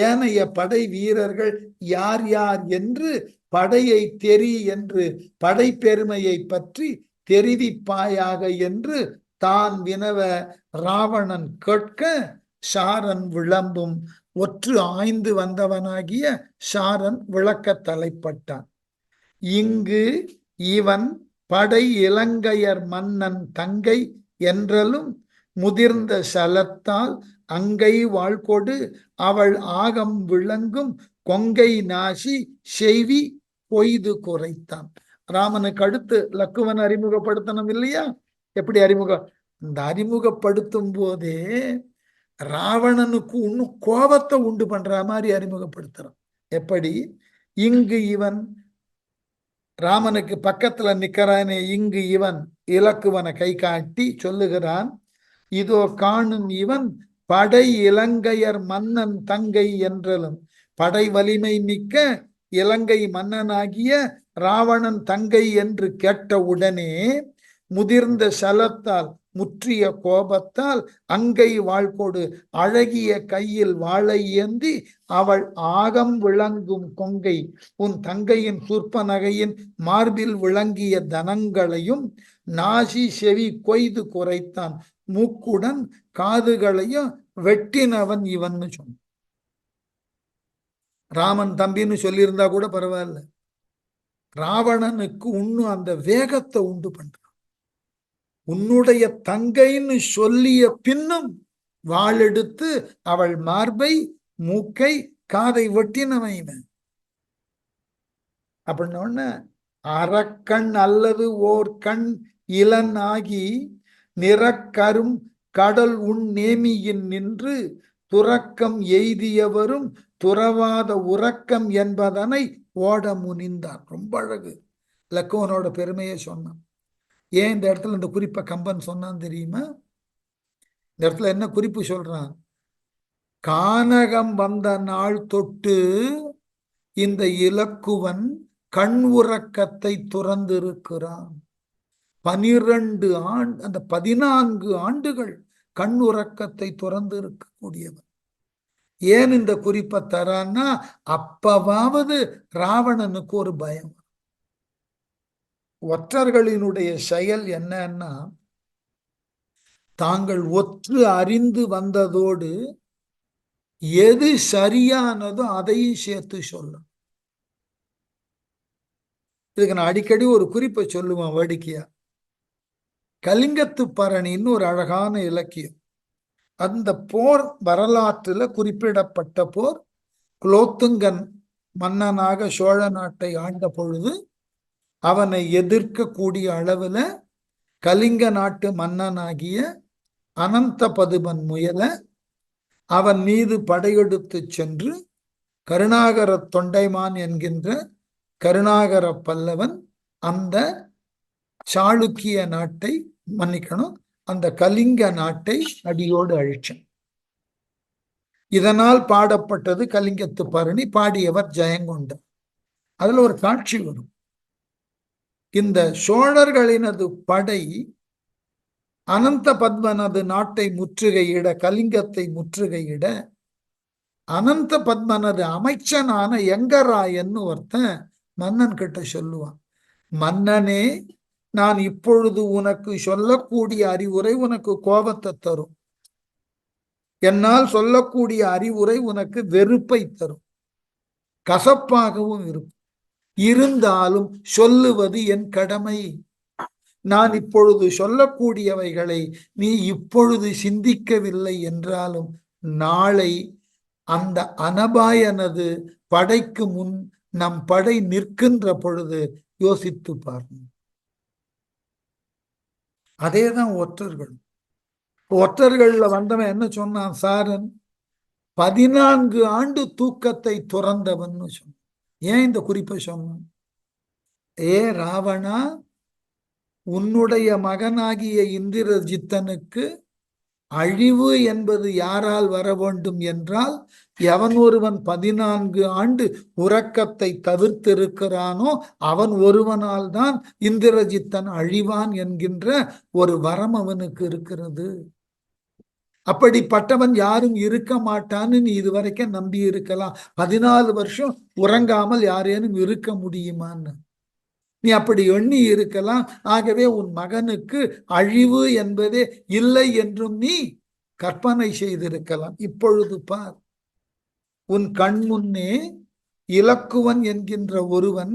ஏனைய படை வீரர்கள் யார் யார் என்று படையை தெரி என்று படை பெருமையை பற்றி தெரிவிப்பாயாக என்று தான் வினவ ராவணன் கேட்க சாரன் விளம்பும். ஒற்று ஆய்ந்து வந்தவனாகிய சாரன் விளக்க தலைப்பட்டான். இங்கு இவன் படை இலங்கையர் மன்னன் தங்கை என்றலும் முதிர்ந்த சலத்தால் அங்கை வாழ்கொடு அவள் ஆகம் விளங்கும் கொங்கை நாசி செய்வி பொய்து குறைத்தான். ராமனுக்கு அடுத்து லக்குவன் அறிமுகப்படுத்தணும் இல்லையா? எப்படி இந்த அறிமுகப்படுத்தும் போதே ராவணனுக்கு இன்னும் கோபத்தை உண்டு பண்ற மாதிரி அறிமுகப்படுத்துறான். எப்படி? இங்கு இவன் ராமனுக்கு பக்கத்துல நிக்கிறானே, இங்கு இவன் இலக்குவனை கை காட்டி சொல்லுகிறான், இதோ காணும் இவன் படை இலங்கையர் மன்னன் தங்கை என்றலும். படை வலிமை மிக்க இலங்கை மன்னனாகிய ராவணன் தங்கை என்று கேட்ட உடனே முதிர்ந்த சலத்தால் முற்றிய கோபத்தால் அங்கை வாழ்கொடு அழகிய கையில் வாளை ஏந்தி அவள் ஆகம் விளங்கும் கொங்கை உன் தங்கையின் சூர்ப்ப நகையின் மார்பில் விளங்கிய தனங்களையும் நாசி செவி கொய்து குறைத்தான் மூக்குடன் காதுகளையும் வெட்டினவன் இவன்னு சொன்னான். ராமன் தம்பின்னு சொல்லியிருந்தா கூட பரவாயில்ல, ராவணனுக்கு இன்னும் அந்த வேகத்தை உண்டு பண்றான். உன்னுடைய தங்கைன்னு சொல்லிய பின்னும் வாளெடுத்து அவள் மார்பை மூக்கை காதை வெட்டினவன். அப்படின்ன அறக்கண் அல்லது ஓர் கண் இளன் ஆகி நிறக்கரும் கடல் உன் நேமியின் நின்று துறக்கம் எய்தியவரும் துறவாத உறக்கம் என்பதனை ஓட முனிந்தார். ரொம்ப அழகு. லக்குவனோட பெருமையை சொன்னான். ஏன் இந்த இடத்துல இந்த குறிப்பை கம்பன் சொன்னான் தெரியுமா? இந்த இடத்துல என்ன குறிப்பு சொல்றான்? கானகம் வந்த நாள் தொட்டு இந்த இலக்குவன் கண் உறக்கத்தை துறந்திருக்கிறான். 12 ஆண்டு, அந்த 14 ஆண்டுகள் கண் உறக்கத்தை துறந்து இருக்கக்கூடியவன். ஏன் இந்த குறிப்பை தரான்னா, அப்பவாவது ராவணனுக்கு ஒரு பயம். ஒற்றர்களினுடைய செயல் என்னன்னா, தாங்கள் ஒற்று அறிந்து வந்ததோடு எது சரியானதோ அதையும் சேர்த்து சொல்லும். இதுக்கு நான் அடிக்கடி ஒரு குறிப்பை சொல்லுவேன் வேடிக்கையா. கலிங்கத்து பரணின்னு ஒரு அழகான இலக்கியம். அந்த போர் வரலாற்றுல குறிப்பிடப்பட்ட போர், குலோத்துங்கன் மன்னனாக சோழ நாட்டை ஆண்ட பொழுது அவனை எதிர்க்கக்கூடிய அளவுல கலிங்க நாட்டு மன்னனாகிய அனந்த பதுமன் முயல அவன் மீது படையெடுத்து சென்று கருணாகர தொண்டைமான் என்கின்ற கருணாகர பல்லவன் அந்த சாளுக்கிய நாட்டை, மன்னிக்கணும், அந்த கலிங்க நாட்டை அடியோடு அழிச்சான். இதனால் பாடப்பட்டது கலிங்கத்து பரணி. பாடியவர் ஜெயங்கொண்டார். அதுல ஒரு காட்சி வரும். இந்த சோழர்களினது படை அனந்த பத்மனது நாட்டை முற்றுகையிட, கலிங்கத்தை முற்றுகையிட, அனந்த பத்மனது அமைச்சனான எங்கராயன்னு ஒருத்தன் மன்னன் கிட்ட சொல்லுவான், மன்னனே, நான் இப்பொழுது உனக்கு சொல்லக்கூடிய அறிவுரை உனக்கு கோபத்தை தரும். என்னால் சொல்லக்கூடிய அறிவுரை உனக்கு வெறுப்பை தரும், கசப்பாகவும் இருக்கும். இருந்தாலும் சொல்லுவது என் கடமை. நான் இப்பொழுது சொல்லக்கூடியவைகளை நீ இப்பொழுது சிந்திக்கவில்லை என்றாலும் நாளை அந்த அனபாயனது படைக்கு முன் நம் படை நிற்கின்ற பொழுது யோசித்து பாருங்க. அதேதான் ஒற்றர்கள். ஒற்றர்கள்ல வந்தவன் என்ன சொன்னான்? சாரன் 14 ஆண்டு தூக்கத்தை துறந்தவன் சொன்னான். ஏன் இந்த குறிப்பை சொன்னான்? ஏ ராவணா, உன்னுடைய மகனாகிய இந்திரஜித்தனுக்கு அழிவு என்பது யாரால் வர வேண்டும் என்றால், எவன் ஒருவன் 14 ஆண்டு உறக்கத்தை தவிர்த்திருக்கிறானோ அவன் ஒருவனால் தான் இந்திரஜித்தன் அழிவான் என்கின்ற ஒரு வரம் அவனுக்கு இருக்கிறது. அப்படிப்பட்டவன் யாரும் இருக்க மாட்டான்னு நீ இதுவரைக்கும் நம்பி இருக்கலாம். 14 வருஷம் உறங்காமல் யாரேனும் இருக்க முடியுமான்னு நீ அப்படி எண்ணி இருக்கலாம். ஆகவே உன் மகனுக்கு அழிவு என்பதே இல்லை என்றும் நீ கற்பனை செய்திருக்கலாம். இப்பொழுது பார், உன் கண் முன்னே இலக்குவன் என்கின்ற ஒருவன்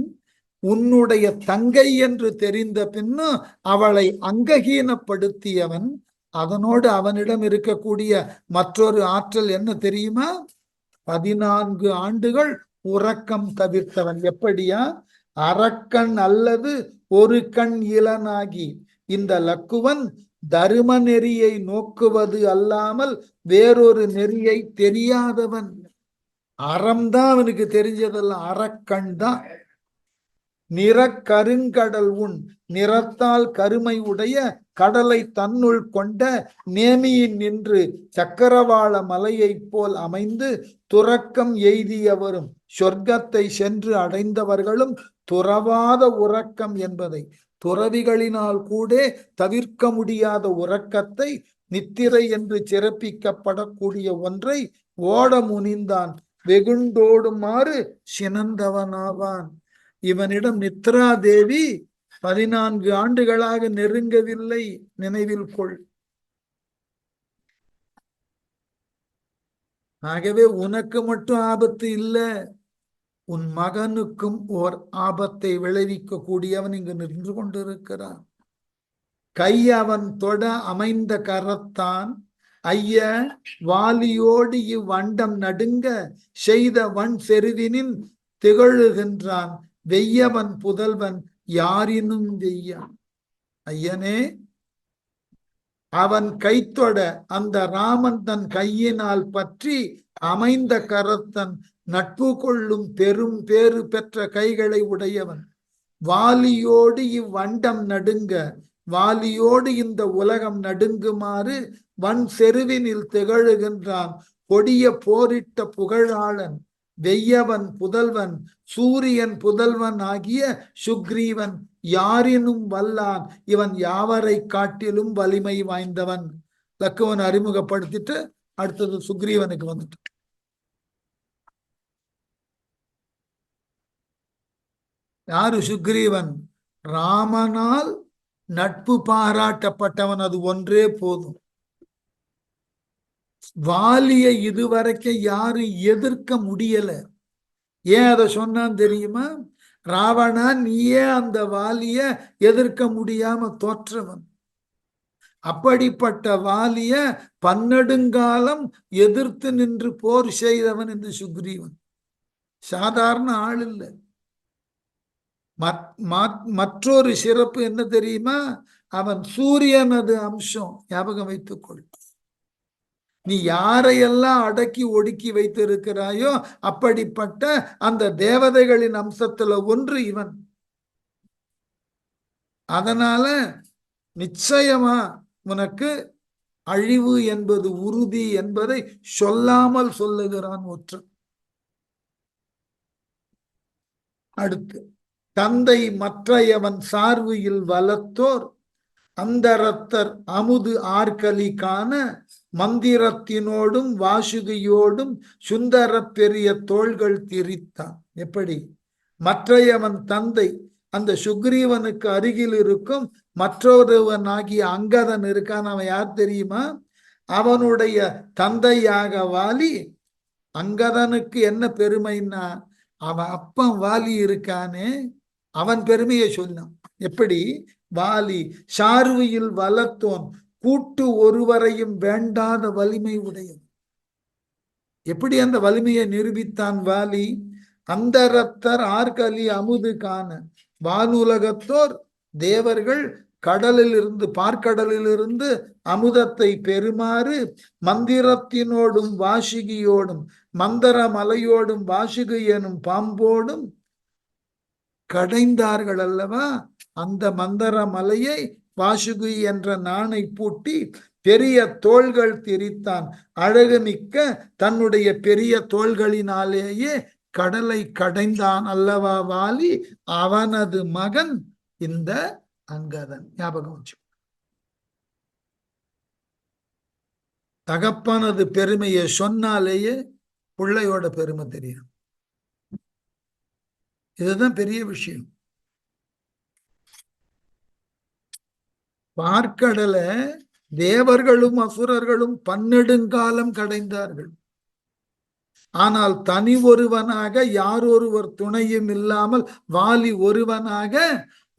உன்னுடைய தங்கை என்று தெரிந்த பின்னும் அவளை அங்கஹீனப்படுத்தியவன். அதனோடு அவனிடம் இருக்கக்கூடிய மற்றொரு ஆற்றல் என்ன தெரியுமா? 14 ஆண்டுகள் உறக்கம் தவிர்த்தவன். எப்படியா? அரக்கன் அல்லது ஒரு கண் இளனாகி இந்த லக்குவன் தரும நெறியை நோக்குவது அல்லாமல் வேறொரு நெறியை தெரியாதவன். அறம்தான் அவனுக்கு தெரிஞ்சதெல்லாம், அரக்கண் தான். நிற கருங்கடல் உன் நிறத்தால் கருமை உடைய கடலை தன்னுள் கொண்ட நேமியின் நின்று சக்கரவாள மலையைப் போல் அமைந்து துறக்கம் எய்தியவரும் சொர்க்கத்தை சென்று அடைந்தவர்களும் துறவாத உறக்கம் என்பதை, துறவிகளினால் கூட தவிர்க்க முடியாத உறக்கத்தை நித்திரை என்று சிறப்பிக்கப்படக்கூடிய ஒன்றை ஓட முனிந்தான் வெகுண்டோடுமாறு சினந்தவனாவான். இவனிடம் நித்ரா தேவி 14 ஆண்டுகளாக நெருங்கவில்லை, நினைவில் கொள். ஆகவே உனக்கு மட்டும் ஆபத்து இல்லை, உன் மகனுக்கும் ஓர் ஆபத்தை விளைவிக்க கூடியவன் இங்கு நின்று கொண்டிருக்கிறான். கை அவன் தொட அமைந்த கரத்தான் ஐய வாலியோடு இவ்வண்டம் நடுங்க செய்த வன் செருவினின் திகழுகின்றான் வெய்யவன் புதல்வன் யாரினும் வெய்யான். ஐயனே, அவன் கைத்தொட அந்த ராமன் தன் கையினால் பற்றி அமைந்த கரத்தன் நட்பு கொள்ளும் பெரும் பேறு பெற்ற கைகளை உடையவன். வாலியோடு இவ்வண்டம் நடுங்க, வாலியோடு இந்த உலகம் நடுங்குமாறு வன் செருவினில் திகழுகின்றான் கொடிய போரிட்ட புகழாளன் வெய்யவன் புதல்வன் சூரியன் புதல்வன் ஆகிய சுக்ரீவன் யாரினும் வல்லான், இவன் யாவரை காட்டிலும் வலிமை வாய்ந்தவன். லக்குவன் அறிமுகப்படுத்திட்டு அடுத்தது சுக்ரீவனுக்கு வந்துட்டு, யாரு சுக்ரீவன்? ராமனால் நட்பு பாராட்டப்பட்டவன், அது ஒன்றே போதும். வாலியை இதுவரைக்கும் யாரும் எதிர்க்க முடியல. ஏன் அதை சொன்னான் தெரியுமா? ராவணா, நீயே அந்த வாலிய எதிர்க்க முடியாம தோற்றவன். அப்படிப்பட்ட வாலிய பன்னெடுங்காலம் எதிர்த்து நின்று போர் செய்தவன் இந்த சுக்ரீவன். சாதாரண ஆள் இல்லை. மற்றொரு சிறப்பு என்ன தெரியுமா? அவன் சூரியனது அம்சம். ஞாபகம் வைத்துக்கொள். நீ யாரையெல்லாம் அடக்கி ஒடுக்கி வைத்திருக்கிறாயோ அப்படிப்பட்ட அந்த தேவதைகளின் அம்சத்துல ஒன்று இவன். அதனால நிச்சயமா உனக்கு அழிவு என்பது உறுதி என்பதை சொல்லாமல் சொல்லுகிறான் ஒற்றன். அடுத்து, தந்தை மற்றையவன் சார்புயில் வலத்தோர் அந்தரத்தர் அமுது ஆர்கலி காண மந்திரத்தினோடும் வாசுகியோடும் சுந்தர பெரிய தோள்கள் திரித்தான். எப்படி? மற்றையவன் தந்தை அந்த சுக்ரீவனுக்கு அருகில் இருக்கும் மற்றொருவன் ஆகிய அங்கதன் இருக்கான். அவன் யார் தெரியுமா? அவனுடைய தந்தையாக வாலி. அங்கதனுக்கு என்ன பெருமைன்னா, அவன் அப்பன் வாலி இருக்கானே, அவன் பெருமையை சொன்னான். எப்படி? வாலி சார்வியில் வளர்த்தோன், கூட்டு ஒருவரையும் வேண்டாத வலிமை உடையவன். எப்படி அந்த வலிமையை நிரூபித்தான் வாலி? அந்தரத்தர் ஆர்கலி அமுது காண, வானுலகத்தோர் தேவர்கள் கடலில் இருந்து பார்க்கடலில் இருந்து அமுதத்தை பெறுமாறு மந்திரத்தினோடும் வாசுகியோடும் மந்தர மலையோடும் வாசுகி எனும் பாம்போடும் கடைந்தார்கள் அல்லவா? அந்த மந்தர மலையை வாசுகி என்ற நாணை பூட்டி பெரிய தோள்கள் திரித்தான். அழகு மிக்க தன்னுடைய பெரிய தோள்களினாலேயே கடலை கடைந்தான் அல்லவா வாலி? அவனது மகன் இந்த அங்கதன். ஞாபகம் வச்சு. தகப்பனது பெருமையை சொன்னாலேயே பிள்ளையோட பெருமை தெரியும். இதுதான் பெரிய விஷயம். பார்க்கடல தேவர்களும் அசுரர்களும் பன்னெடுங்காலம் கடைந்தார்கள். ஆனால் தனி ஒருவனாக யாரொருவர் துணையும் இல்லாமல் வாலி ஒருவனாக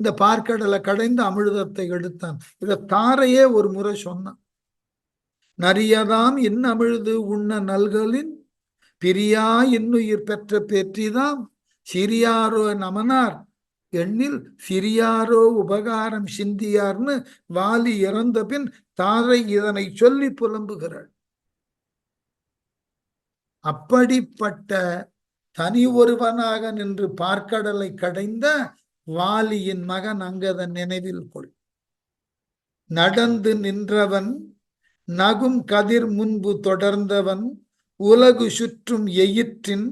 இந்த பார்க்கடலை கடைந்த அமிர்தத்தை எடுத்தான். இத தாரையே ஒரு முறை சொன்னான். நரியதாம் இன்னமிழ்து உண்ண நல்களின் பிரியா இன்னுயிர் பெற்ற பெற்றிதாம் சிறியாரோ நமனார் எண்ணில் சிறியாரோ உபகாரம் சிந்தியார்னு வாலி இறந்த பின் தாரை இதனை சொல்லி புலம்புகிறாள். அப்படிப்பட்ட தனி ஒருவனாக நின்று பார்க்கடலை கடைந்த வாலியின் மகன் அங்கதன் நினைவில் கொள். நடந்து நின்றவன் நகும் கதிர் முன்பு தொடர்ந்தவன் உலகு சுற்றும் எயிற்றின்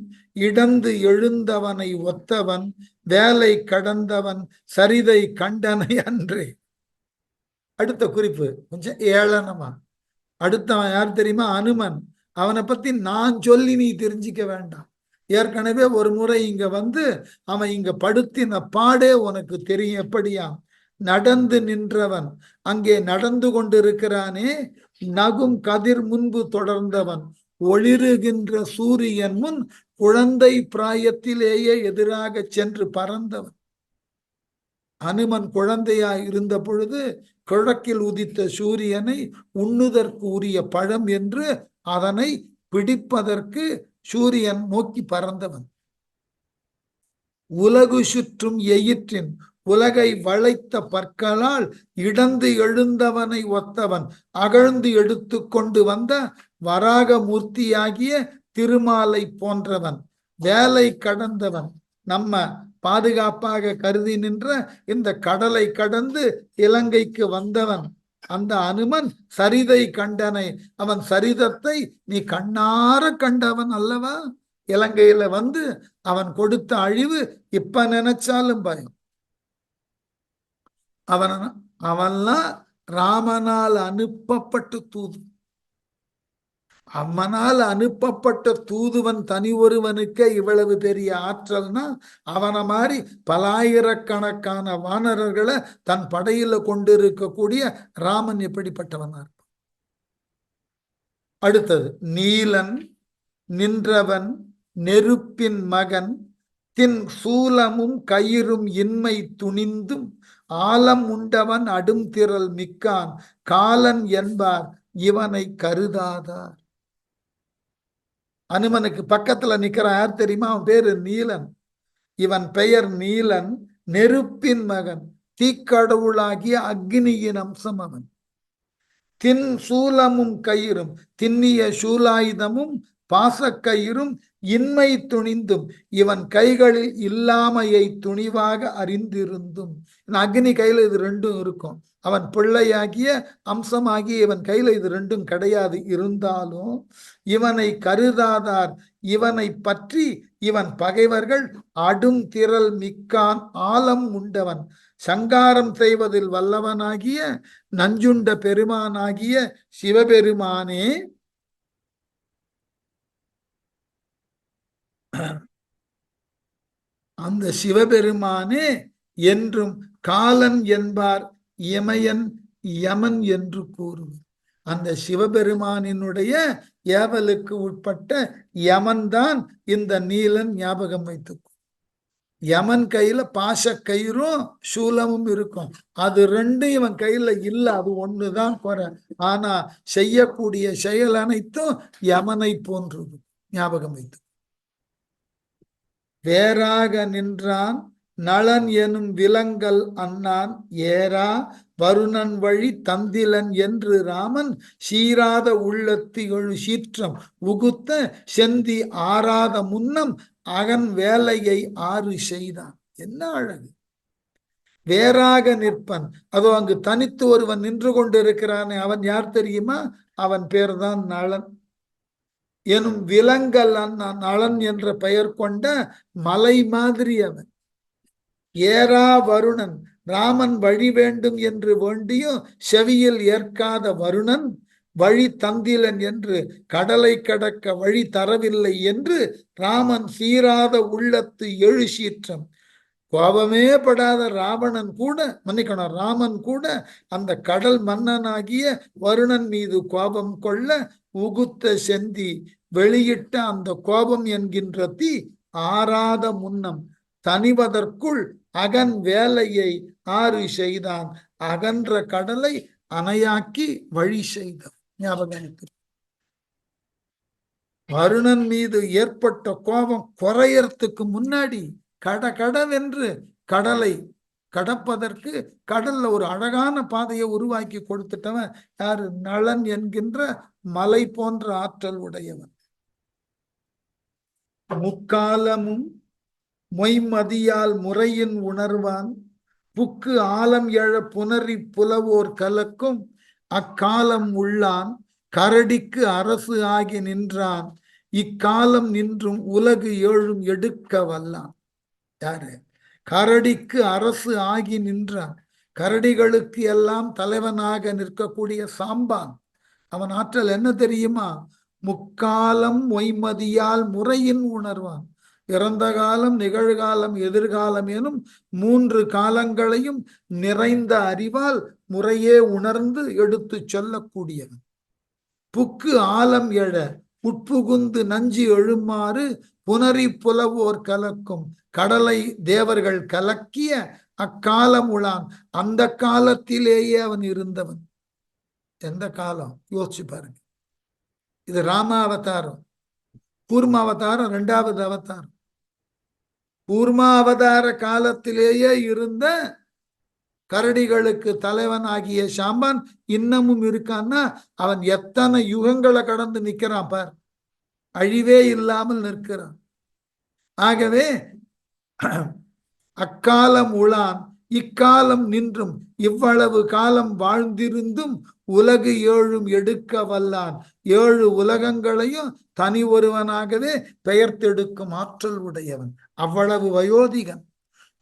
இடந்து எழுந்தவனை ஒத்தவன் வேலை கடந்தவன் சரிதை கண்டனை அன்றே. அடுத்த குறிப்பு கொஞ்சம் ஏளனமா. அடுத்தவன் யார் தெரியுமா? அனுமன். அவனை பத்தி நான் சொல்லி நீ தெரிஞ்சிக்க வேண்டாம். ஏற்கனவே ஒரு முறை இங்க வந்து அவன் இங்க படுத்தின பாடே உனக்கு தெரியும். எப்படியா? நடந்து நின்றவன், அங்கே நடந்து கொண்டிருக்கிறானே, நகும் கதிர் முன்பு தொடர்ந்தவன், ஒளிருகின்ற சூரியன் முன் குழந்தை பிராயத்திலேயே எதிராக சென்று பறந்தவன். அனுமன் குழந்தையாய் இருந்த பொழுது கிழக்கில் உதித்த சூரியனை உண்ணுதற்கு உரிய பழம் என்று அதனை பிடிப்பதற்கு சூரியன் நோக்கி பறந்தவன். உலகு சுற்றும் எயிற்றின் உலகை வளைத்த பற்களால் இடந்து எழுந்தவனை ஒத்தவன், அகழ்ந்து எடுத்து கொண்டு வந்த வராக மூர்த்தியாகிய திருமாலை போன்றவன், வேலை கடந்தவன், நம்ம பாதுகாப்பாக கருதி நின்ற இந்த கடலை கடந்து இலங்கைக்கு வந்தவன் அந்த அனுமன் சரிதை கண்டனை. அவன் சரிதத்தை நீ கண்ணார கண்டவன் அல்லவா? இலங்கையில வந்து அவன் கொடுத்த அழிவு இப்ப நினைச்சாலும் பயம். அவன்லாம் ராமனால் அனுப்பப்பட்ட தூது. அவனால் அனுப்பப்பட்ட தூதுவன் தனி ஒருவனுக்கு இவ்வளவு பெரிய ஆற்றல்னா, அவனை மாதிரி பலாயிரக்கணக்கான வானரர்களை தன் படையில கொண்டிருக்கக்கூடிய ராமன் எப்படிப்பட்டவனா இருப்பான்? அடுத்தது, நீலன் நின்றவன் நெருப்பின் மகன், தின் சூலமும் கயிறும் இன்மை துணிந்தும் ஆலம் உண்டவன் அடும் திரள் மிக்கான், காலன் என்பார் இவனை கருதாதார். அனுமனுக்கு பக்கத்துல நிக்கிறான் யார் தெரியுமா? அவன் பேரு நீலன். இவன் பெயர் நீலன், நெருப்பின் மகன், தீக்கடவுளாகிய அக்னியின் அம்சம் அவன். தின் சூலமும் கயிறும், திண்ணிய சூலாயுதமும் பாசக்கயிறும் இன்மை துணிந்தும், இவன் கைகளில் இல்லாமையை துணிவாக அறிந்திருந்தும். அக்னி கையில இது ரெண்டும் இருக்கும். அவன் பிள்ளையாகிய அம்சமாகிய இவன் கையில இது ரெண்டும் கிடையாது. இருந்தாலும் இவனை கருதாதார், இவனை பற்றி இவன் பகைவர்கள் அடும் திரள் மிக்கான், ஆலம் உண்டவன், சங்காரம் செய்வதில் வல்லவனாகிய நஞ்சுண்ட பெருமானாகிய சிவபெருமானே, அந்த சிவபெருமானே என்றும் காலன் என்பார் இமயன் யமன் என்று கூறுவர். அந்த சிவபெருமானினுடைய ஏவலுக்கு உட்பட்ட யமன் தான் இந்த நீலன். ஞாபகம் வைத்துக்கும். யமன் கையில பாச கயிறும் சூலமும் இருக்கும். அது ரெண்டும் இவன் கையில இல்ல. அது ஒண்ணுதான் குறை. ஆனா செய்யக்கூடிய செயல் அனைத்தும் யமனை போன்றது. ஞாபகம் வைத்து. வேறாக நின்றான் நளன் எனும் விலங்கல் அண்ணான், ஏறா வருணன் வழி தந்திலன் என்று ராமன், சீராத உள்ளத்து எழு சீற்றம் உகுத்த செந்தி ஆறாத முன்னம் அகன் வேலையை ஆறு செய்தான். என்ன அழகு! வேறாக நிற்பன். அதோ அங்கு தனித்து ஒருவன் நின்று கொண்டிருக்கிறானே, அவன் யார் தெரியுமா? அவன் பேர்தான் நளன் எனும் விலங்கல் அண்ணான். நளன் என்ற பெயர் கொண்ட மலை மாதிரி அவன். ஏறா வருணன், ராமன் வழி வேண்டும் என்று வேண்டியும் செவியில் ஏற்காத வருணன், வழி தந்திலன் என்று கடலை கடக்க வழி தரவில்லை என்று ராமன் சீராத உள்ளத்து எழு சீற்றம். கோபமே படாத ராவணன் கூட, மன்னிக்கணும், ராமன் கூட அந்த கடல் மன்னனாகிய வருணன் மீது கோபம் கொள்ள உகுத்த செந்தி, வெளியிட்ட அந்த கோபம் என்கின்ற தீ ஆறாத முன்னம் தனிவதற்குள் அகன் வேலையை ஆறு செய்தான். அகன்ற கடலை அணையாக்கி வழி செய்தான். ஞாபகம். வருணன் மீது ஏற்பட்ட கோபம் குறையறதுக்கு முன்னாடி கடவென்று கடலை கடப்பதற்கு கடல்ல ஒரு அழகான பாதையை உருவாக்கி கொடுத்துட்டவன் யாரு? நளன் என்கின்ற மலை போன்ற ஆற்றல் உடையவன். முக்காலமும் மொய்மதியால் முறையின் உணர்வான், புக்கு ஆலம் எழ புனரி புலவோர் கலக்கும் அக்காலம் உள்ளான், கரடிக்கு அரசு ஆகி நின்றான், இக்காலம் நின்றும் உலகு ஏழும் எடுக்க வல்லான். யாரு? கரடிக்கு அரசு ஆகி நின்றான். கரடிகளுக்கு எல்லாம் தலைவனாக நிற்கக்கூடிய சாம்பான். அவன் ஆற்றல் என்ன தெரியுமா? முக்காலம் மொய்மதியால் முறையின் உணர்வான். இறந்த காலம், நிகழ்காலம், எதிர்காலம் எனும் 3 காலங்களையும் நிறைந்த அறிவால் முறையே உணர்ந்து எடுத்து சொல்லக்கூடியவன். புக்கு ஆலம் எழ உட்புகுந்து நஞ்சு எழுமாறு புனரி புலவோர் கலக்கும் கடலை தேவர்கள் கலக்கிய அக்காலம் உளான். அந்த காலத்திலேயே அவன் இருந்தவன். எந்த காலம் யோசிச்சு பாருங்க. இது ராம அவதாரம். கூர்ம அவதாரம் 2வது அவதாரம். கூர்ம அவதார காலத்திலேயே இருந்த கரடிகளுக்கு தலைவன் ஆகிய சாம்பான் இன்னமும் இருக்கான்னா அவன் எத்தனை யுகங்களை கடந்து நிற்கிறான் பார். அழிவே இல்லாமல் நிற்கிறான். ஆகவே அக்காலம் உளான் இக்காலம் நின்றும் இவ்வளவு காலம் வாழ்ந்திருந்தும் உலகு 7 எடுக்க வல்லான். 7 உலகங்களையும் தனி ஒருவனாகவே பெயர்த்தெடுக்கும் ஆற்றல் உடையவன். அவ்வளவு வயோதிகன்.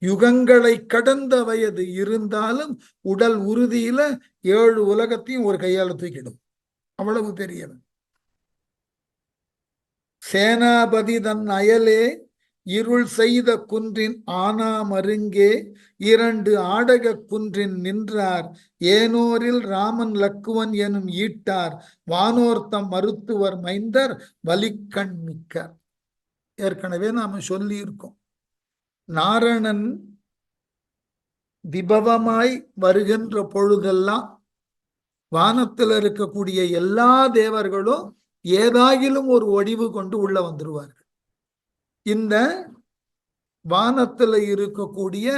யுகங்களை கடந்த வயது இருந்தாலும் உடல் உறுதியில 7 உலகத்தையும் ஒரு கையால தூக்கிடும். அவ்வளவு பெரியவன். சேனாபதி தன் அயலே இருள் செய்த குன்றின் ஆனா மருங்கே 2 ஆடக குன்றின் நின்றார். ஏனோரில் ராமன் லக்குவன் எனும் ஈட்டார். வானோர்த்தம் மருத்துவர் மைந்தர் வலிக்கண் மிக்கார். ஏற்கனவே நாம சொல்லி இருக்கோம். நாரணன் விபவமாய் வருகின்ற பொழுதெல்லாம் வானத்தில் இருக்கக்கூடிய எல்லா தேவர்களும் ஏதாகிலும் ஒரு ஒடிவு கொண்டு உள்ள வந்துருவார்கள். இந்த வானத்தில் இருக்கக்கூடிய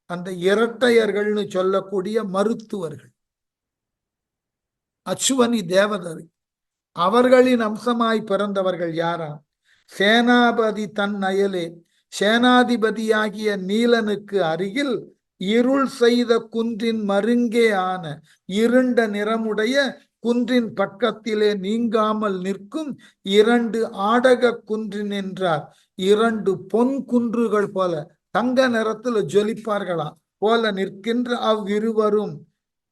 அந்த இரட்டையர்கள்னு சொல்லக்கூடிய மருத்துவர்கள், அச்சுவனி தேவதர், அவர்களின் அம்சமாய் பிறந்தவர்கள் யாரா? சேனாபதி தன் அயலே சேனாதிபதியாகிய நீலனுக்கு அருகில் இருள் செய்த குன்றின் மருங்கே ஆன இருண்ட நிறமுடைய குன்றின் பக்கத்திலே நீங்காமல் நிற்கும் 2 ஆடக குன்றின் என்றார். 2 பொன் குன்றுகள் போல தங்க நிறத்தில் ஜொலிப்பார்களாம் போல நிற்கின்ற அவ்விருவரும்.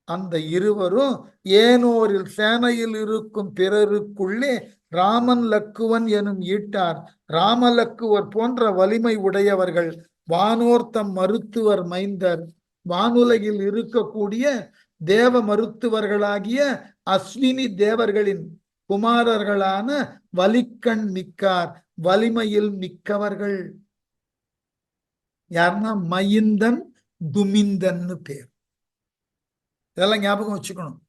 அந்த இருவரும் ஏனோரில் சேனையில் இருக்கும் பிறருக்குள்ளே ராமன் லக்குவன் எனும் ஈட்டார். ராமலக்குவர் போன்ற வலிமை உடையவர்கள். வானோர்த்தம் மருத்துவர் மைந்தர். வானுலகில் இருக்கக்கூடிய தேவ மருத்துவர்களாகிய அஸ்வினி தேவர்களின் குமாரர்களான வலிக்கண் மிக்கார். வலிமையில் மிக்கவர்கள். யாருன்னா மயிந்தன் துமிந்தன்னு பேர். இதெல்லாம் ஞாபகம் வச்சுக்கணும்.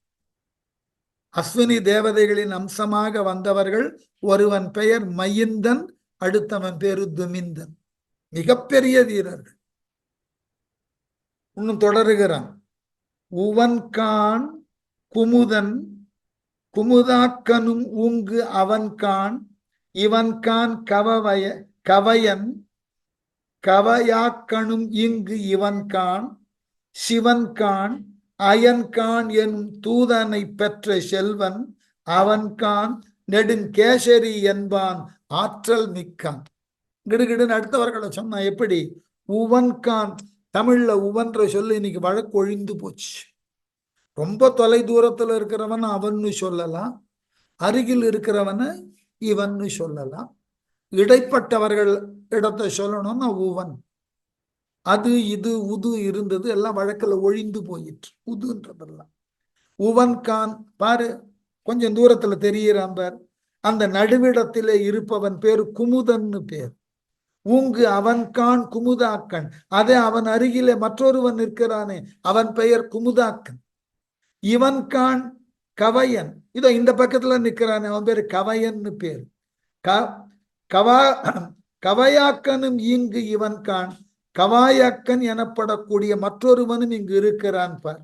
அஸ்வினி தேவதைகளின் அம்சமாக வந்தவர்கள். ஒருவன் பெயர் மயிந்தன், அடுத்தவன் பேரு துமிந்தன். மிகப்பெரிய வீரர்கள். இன்னும் தொடருகிறான். உவன்கான் குமுதன் குமுதாக்கனும் ஊங்கு அவன்கான் இவன்கான் கவையன் கவையாக்கனும் இங்கு இவன்கான் சிவன்கான் அயன்கான் எனும் தூதனை பெற்ற செல்வன் அவன்கான் நெடுங்கேசரி என்பான் ஆற்றல் மிக்கான். கிடுகிடுன்னு அடுத்தவர்களை சொன்னா எப்படி? உவன்கான். தமிழ்ல உவன்ற சொல்லு இன்னைக்கு வழக்கு ஒழிந்து போச்சு. ரொம்ப தொலை தூரத்துல இருக்கிறவன் அவன்னு சொல்லலாம், அருகில் இருக்கிறவன இவன்னு சொல்லலாம். இடைப்பட்டவர்கள் இடத்தை சொல்லணும்னா உவன். அது இது உது இருந்தது, எல்லாம் வழக்கில் ஒழிந்து போயிற்று. உதுன்றதெல்லாம் உவன்கான் பாரு, கொஞ்சம் தூரத்துல தெரிகிறான் பார். அந்த நடுவிடத்திலே இருப்பவன் பேரு குமுதன்னு பேர். ஊங்கு அவன்கான் குமுதாக்கன். அதே அவன் அருகிலே மற்றொருவன் இருக்கிறானே, அவன் பெயர் குமுதாக்கன். இவன்கான் கவையன். இதோ இந்த பக்கத்துல நிற்கிறானே, அவன் பேரு கவையன்னு பேர். கவையாக்கனும் இங்கு இவன்கான். கவாயக்கன் எனப்படக்கூடிய மற்றொருவனும் இங்கு இருக்கிறான் பார்.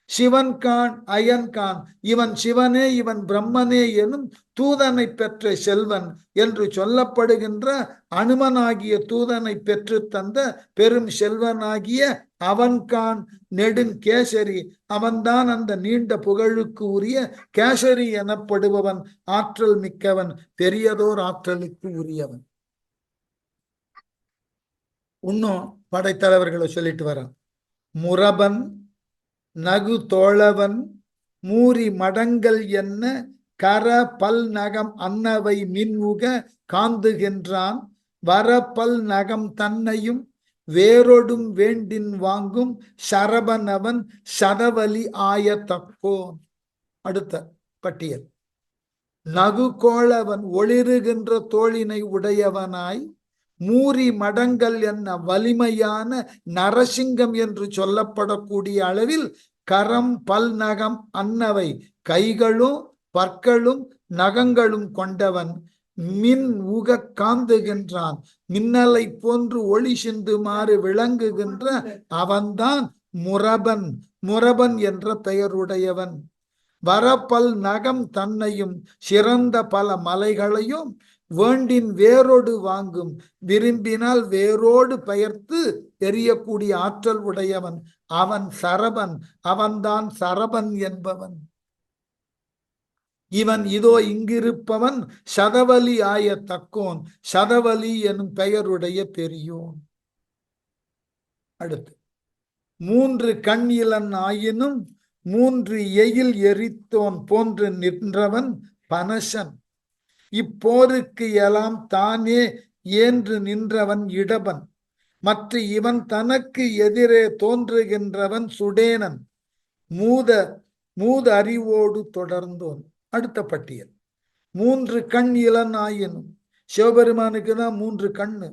சிவன்கான் அயன்கான். இவன் சிவனே இவன் பிரம்மனே எனும் தூதனை பெற்ற செல்வன் என்று சொல்லப்படுகின்ற அனுமனாகிய தூதனை பெற்று தந்த பெரும் செல்வனாகிய அவன்கான் நெடுங்கேசரி. அவன்தான் அந்த நீண்ட புகழுக்கு உரிய கேசரி எனப்படுபவன். ஆற்றல் மிக்கவன், பெரியதோர் ஆற்றலுக்கு உரியவன். இன்னும் படைத்தலைவர்களை சொல்லிட்டு வரான். முரபன் நகு தோழவன் மூரி மடங்கள் என்ன கர பல் நகம் அன்னவை மின்முக காந்துகின்றான் வர பல் நகம் தன்னையும் வேறொடும் வேண்டின் வாங்கும் சரபனவன் சதவலி ஆய தக்கோன். அடுத்த பட்டியல். நகு கோளவன் ஒளிருகின்ற தோழினை உடையவனாய் மூரி மடங்கள் என்ன வலிமையான நரசிங்கம் என்று சொல்லப்படக்கூடிய அளவில் கரம் பல் நகம் அன்னவை கைகளும் பற்களும் நகங்களும் கொண்டவன் மின் உக காந்துகின்றான். மின்னலை போன்று ஒளி சிந்துமாறு விளங்குகின்ற அவன்தான் முரபன். முரபன் என்ற பெயருடையவன். வரப்பல் நகம் தன்னையும் சிறந்த பல மலைகளையும் வேண்டின் வேரோடு வாங்கும் விரும்பினால் வேரோடு பெயர்த்து எரியக்கூடிய ஆற்றல் உடையவன். அவன் சரபன். அவன்தான் சரபன் என்பவன். இவன் இதோ இங்கிருப்பவன் சதவலி ஆய தக்கோன். சதவலி எனும் பெயருடைய பெரியோன். அடுத்து. மூன்று கண் இலன் ஆயினும் மூன்று எயில் எரித்தோன் போன்று நின்றவன் பனசன். இப்போருக்கு எல்லாம் தானே ஏன்று நின்றவன் இடபன். மற்ற இவன் தனக்கு எதிரே தோன்றுகின்றவன் சுடேனன். மூத அறிவோடு தொடர்ந்தோன். அடுத்த பட்டியல். மூன்று கண் இலன் ஆயினும் சிவபெருமானுக்கு தான் மூன்று கண்ணு.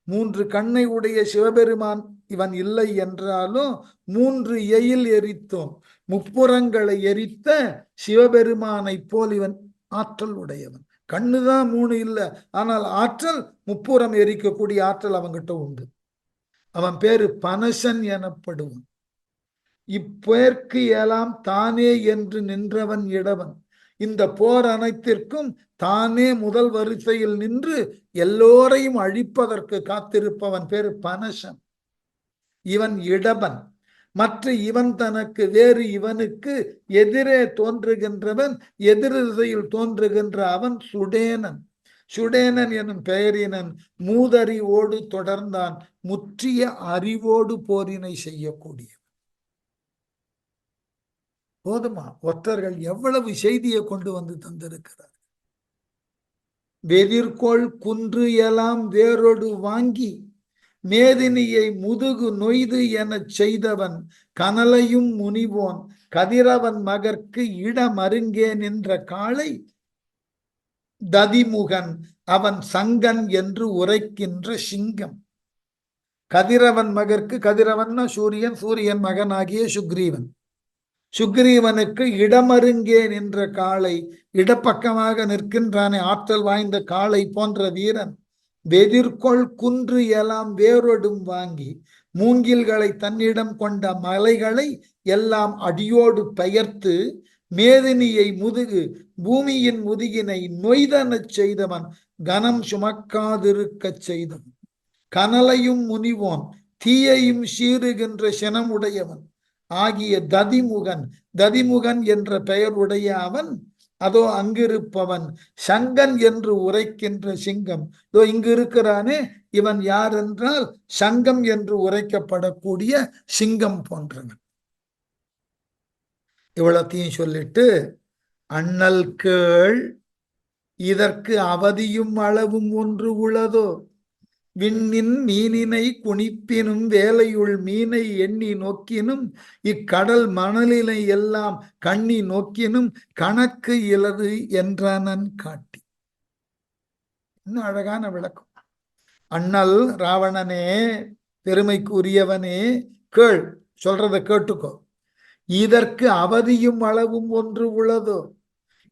மூன்று கண்ணை உடைய சிவபெருமான் இவன் இல்லை என்றாலும் மூன்று எயில் எரித்தோம். முப்புறங்களை எரித்த சிவபெருமானை போல் இவன் ஆற்றல் உடையவன். கண்ணுதான் மூணு இல்லை, ஆனால் ஆற்றல் முப்புறம் எரிக்கக்கூடிய ஆற்றல் அவன்கிட்ட உண்டு. அவன் பேரு பனசன் எனப்படுவன். இப்பேர்க்கு எல்லாம் தானே என்று நின்றவன் இடவன். இந்த போர் அனைத்திற்கும் தானே முதல் வரிசையில் நின்று எல்லோரையும் அழிப்பதற்கு காத்திருப்பவன் பேரு பனசன். இவன் இடபன். மற்ற இவன் தனக்கு வேறு இவனுக்கு எதிரே தோன்றுகின்றவன், எதிர் திசையில் தோன்றுகின்ற அவன் சுடேனன். சுடேனன் எனும் பெயரினன் மூதறிவோடு தொடர்ந்தான். முற்றிய அறிவோடு போரினை செய்யக்கூடிய. போதுமா? ஒற்றர்கள் எவ்வளவு செய்தியை கொண்டு வந்து தந்திருக்கிறார். வெதிர்கோள் குன்று எல்லாம் வேரோடு வாங்கி மேதினியை முதுகு நொய்து எனச் செய்தவன் கனலையும் முனிவோன். கதிரவன் மகற்கு இடமருங்கே நின்ற காளை ததிமுகன். அவன் சங்கன் என்று உரைக்கின்ற சிங்கம். கதிரவன் மகற்கு, கதிரவன்னா சூரியன், சூரியன் மகனாகிய சுக்ரீவன். சுக்ரீவனுக்கு இடமருங்கே நின்ற காளை, இடப்பக்கமாக நிற்கின்றானே ஆற்றல் வாய்ந்த காளை போன்ற வீரன். வெதிர்கொள் குன்று எல்லாம் வேரோடும் வாங்கி மூங்கில்களை தன்னிடம் கொண்ட மலைகளை எல்லாம் அடியோடு பெயர்த்து மேதினியை முதுகு பூமியின் முதுகினை நொய்தனச் செய்தவன் கனம் சுமக்காதிருக்கச் செய்தவன். கனலையும் முனிவோன் தீயையும் சீறுகின்ற சினமுடையவன் ஆகிய ததிமுகன். ததிமுகன் என்ற பெயருடைய அவன் அதோ அங்கிருப்பவன் சங்கன் என்று உரைக்கின்ற சிங்கம். இதோ இங்கு இருக்கிறானே இவன் யார் என்றால் சங்கம் என்று உரைக்கப்படக்கூடிய சிங்கம் போன்றவன். இவ்வளத்தையும் சொல்லிட்டு அண்ணல் கேள் இதற்கு அவதியும் அளவும் ஒன்று உளதோ. விண்ணின் மீனினை குனிப்பினும் வேலையுள் மீனை எண்ணி நோக்கினும் இக்கடல் மணலினை எல்லாம் கண்ணி நோக்கினும் கணக்கு இலது என்றானன் காட்டி. இன்னும் அழகான விளக்கம். அண்ணல் ராவணனே, பெருமைக்கு உரியவனே, கேள், சொல்றத கேட்டுக்கோ. இதற்கு அவதியும் அளவும் ஒன்று உளதோ.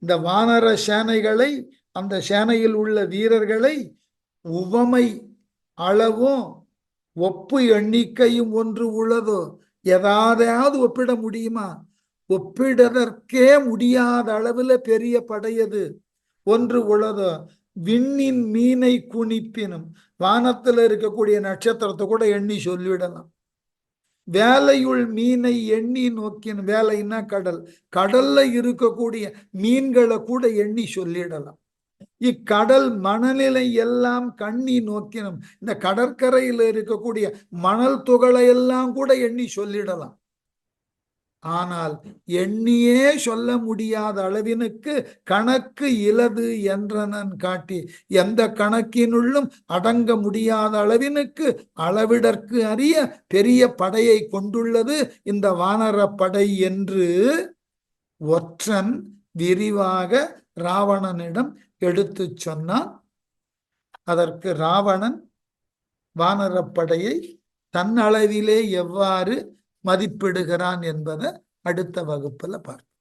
இந்த வானர சேனைகளை, அந்த சேனையில் உள்ள வீரர்களை உவமை அளவும் ஒப்பு எண்ணிக்கையும் ஒன்று உள்ளதோ. எதாதையாவது ஒப்பிட முடியுமா? ஒப்பிடதற்கே முடியாத அளவில் பெரிய படையது ஒன்று உள்ளதோ. விண்ணின் மீனை குனிப்பினும், வானத்தில் இருக்கக்கூடிய நட்சத்திரத்தை கூட எண்ணி சொல்லிவிடலாம். வேலையுள் மீனை எண்ணி நோக்கினும், வேலைன்னா கடல், கடல்ல இருக்கக்கூடிய மீன்களை கூட எண்ணி சொல்லிடலாம். இக்கடல் மணலிலை எல்லாம் கண்ணி நோக்கினும். இந்த கடற்கரையில் இருக்கக்கூடிய மணல் துகளை எல்லாம் கூட எண்ணி சொல்லிடலாம். ஆனால் எண்ணியே சொல்ல முடியாத அளவினுக்கு கணக்கு இலது என்றனன் காட்டி, எந்த கணக்கினுள்ளும் அடங்க முடியாத அளவினுக்கு அளவிடற்கு அறிய பெரிய படையை கொண்டுள்ளது இந்த வானரப்படை என்று ஒற்றன் விரிவாக ராவணனிடம் எடுத்து சொன்னான். அதற்கு ராவணன் வானரப்படையை தன்னளவிலே எவ்வாறு மதிப்பிடுகிறான் என்பதை அடுத்த வகுப்புல பார்ப்போம்.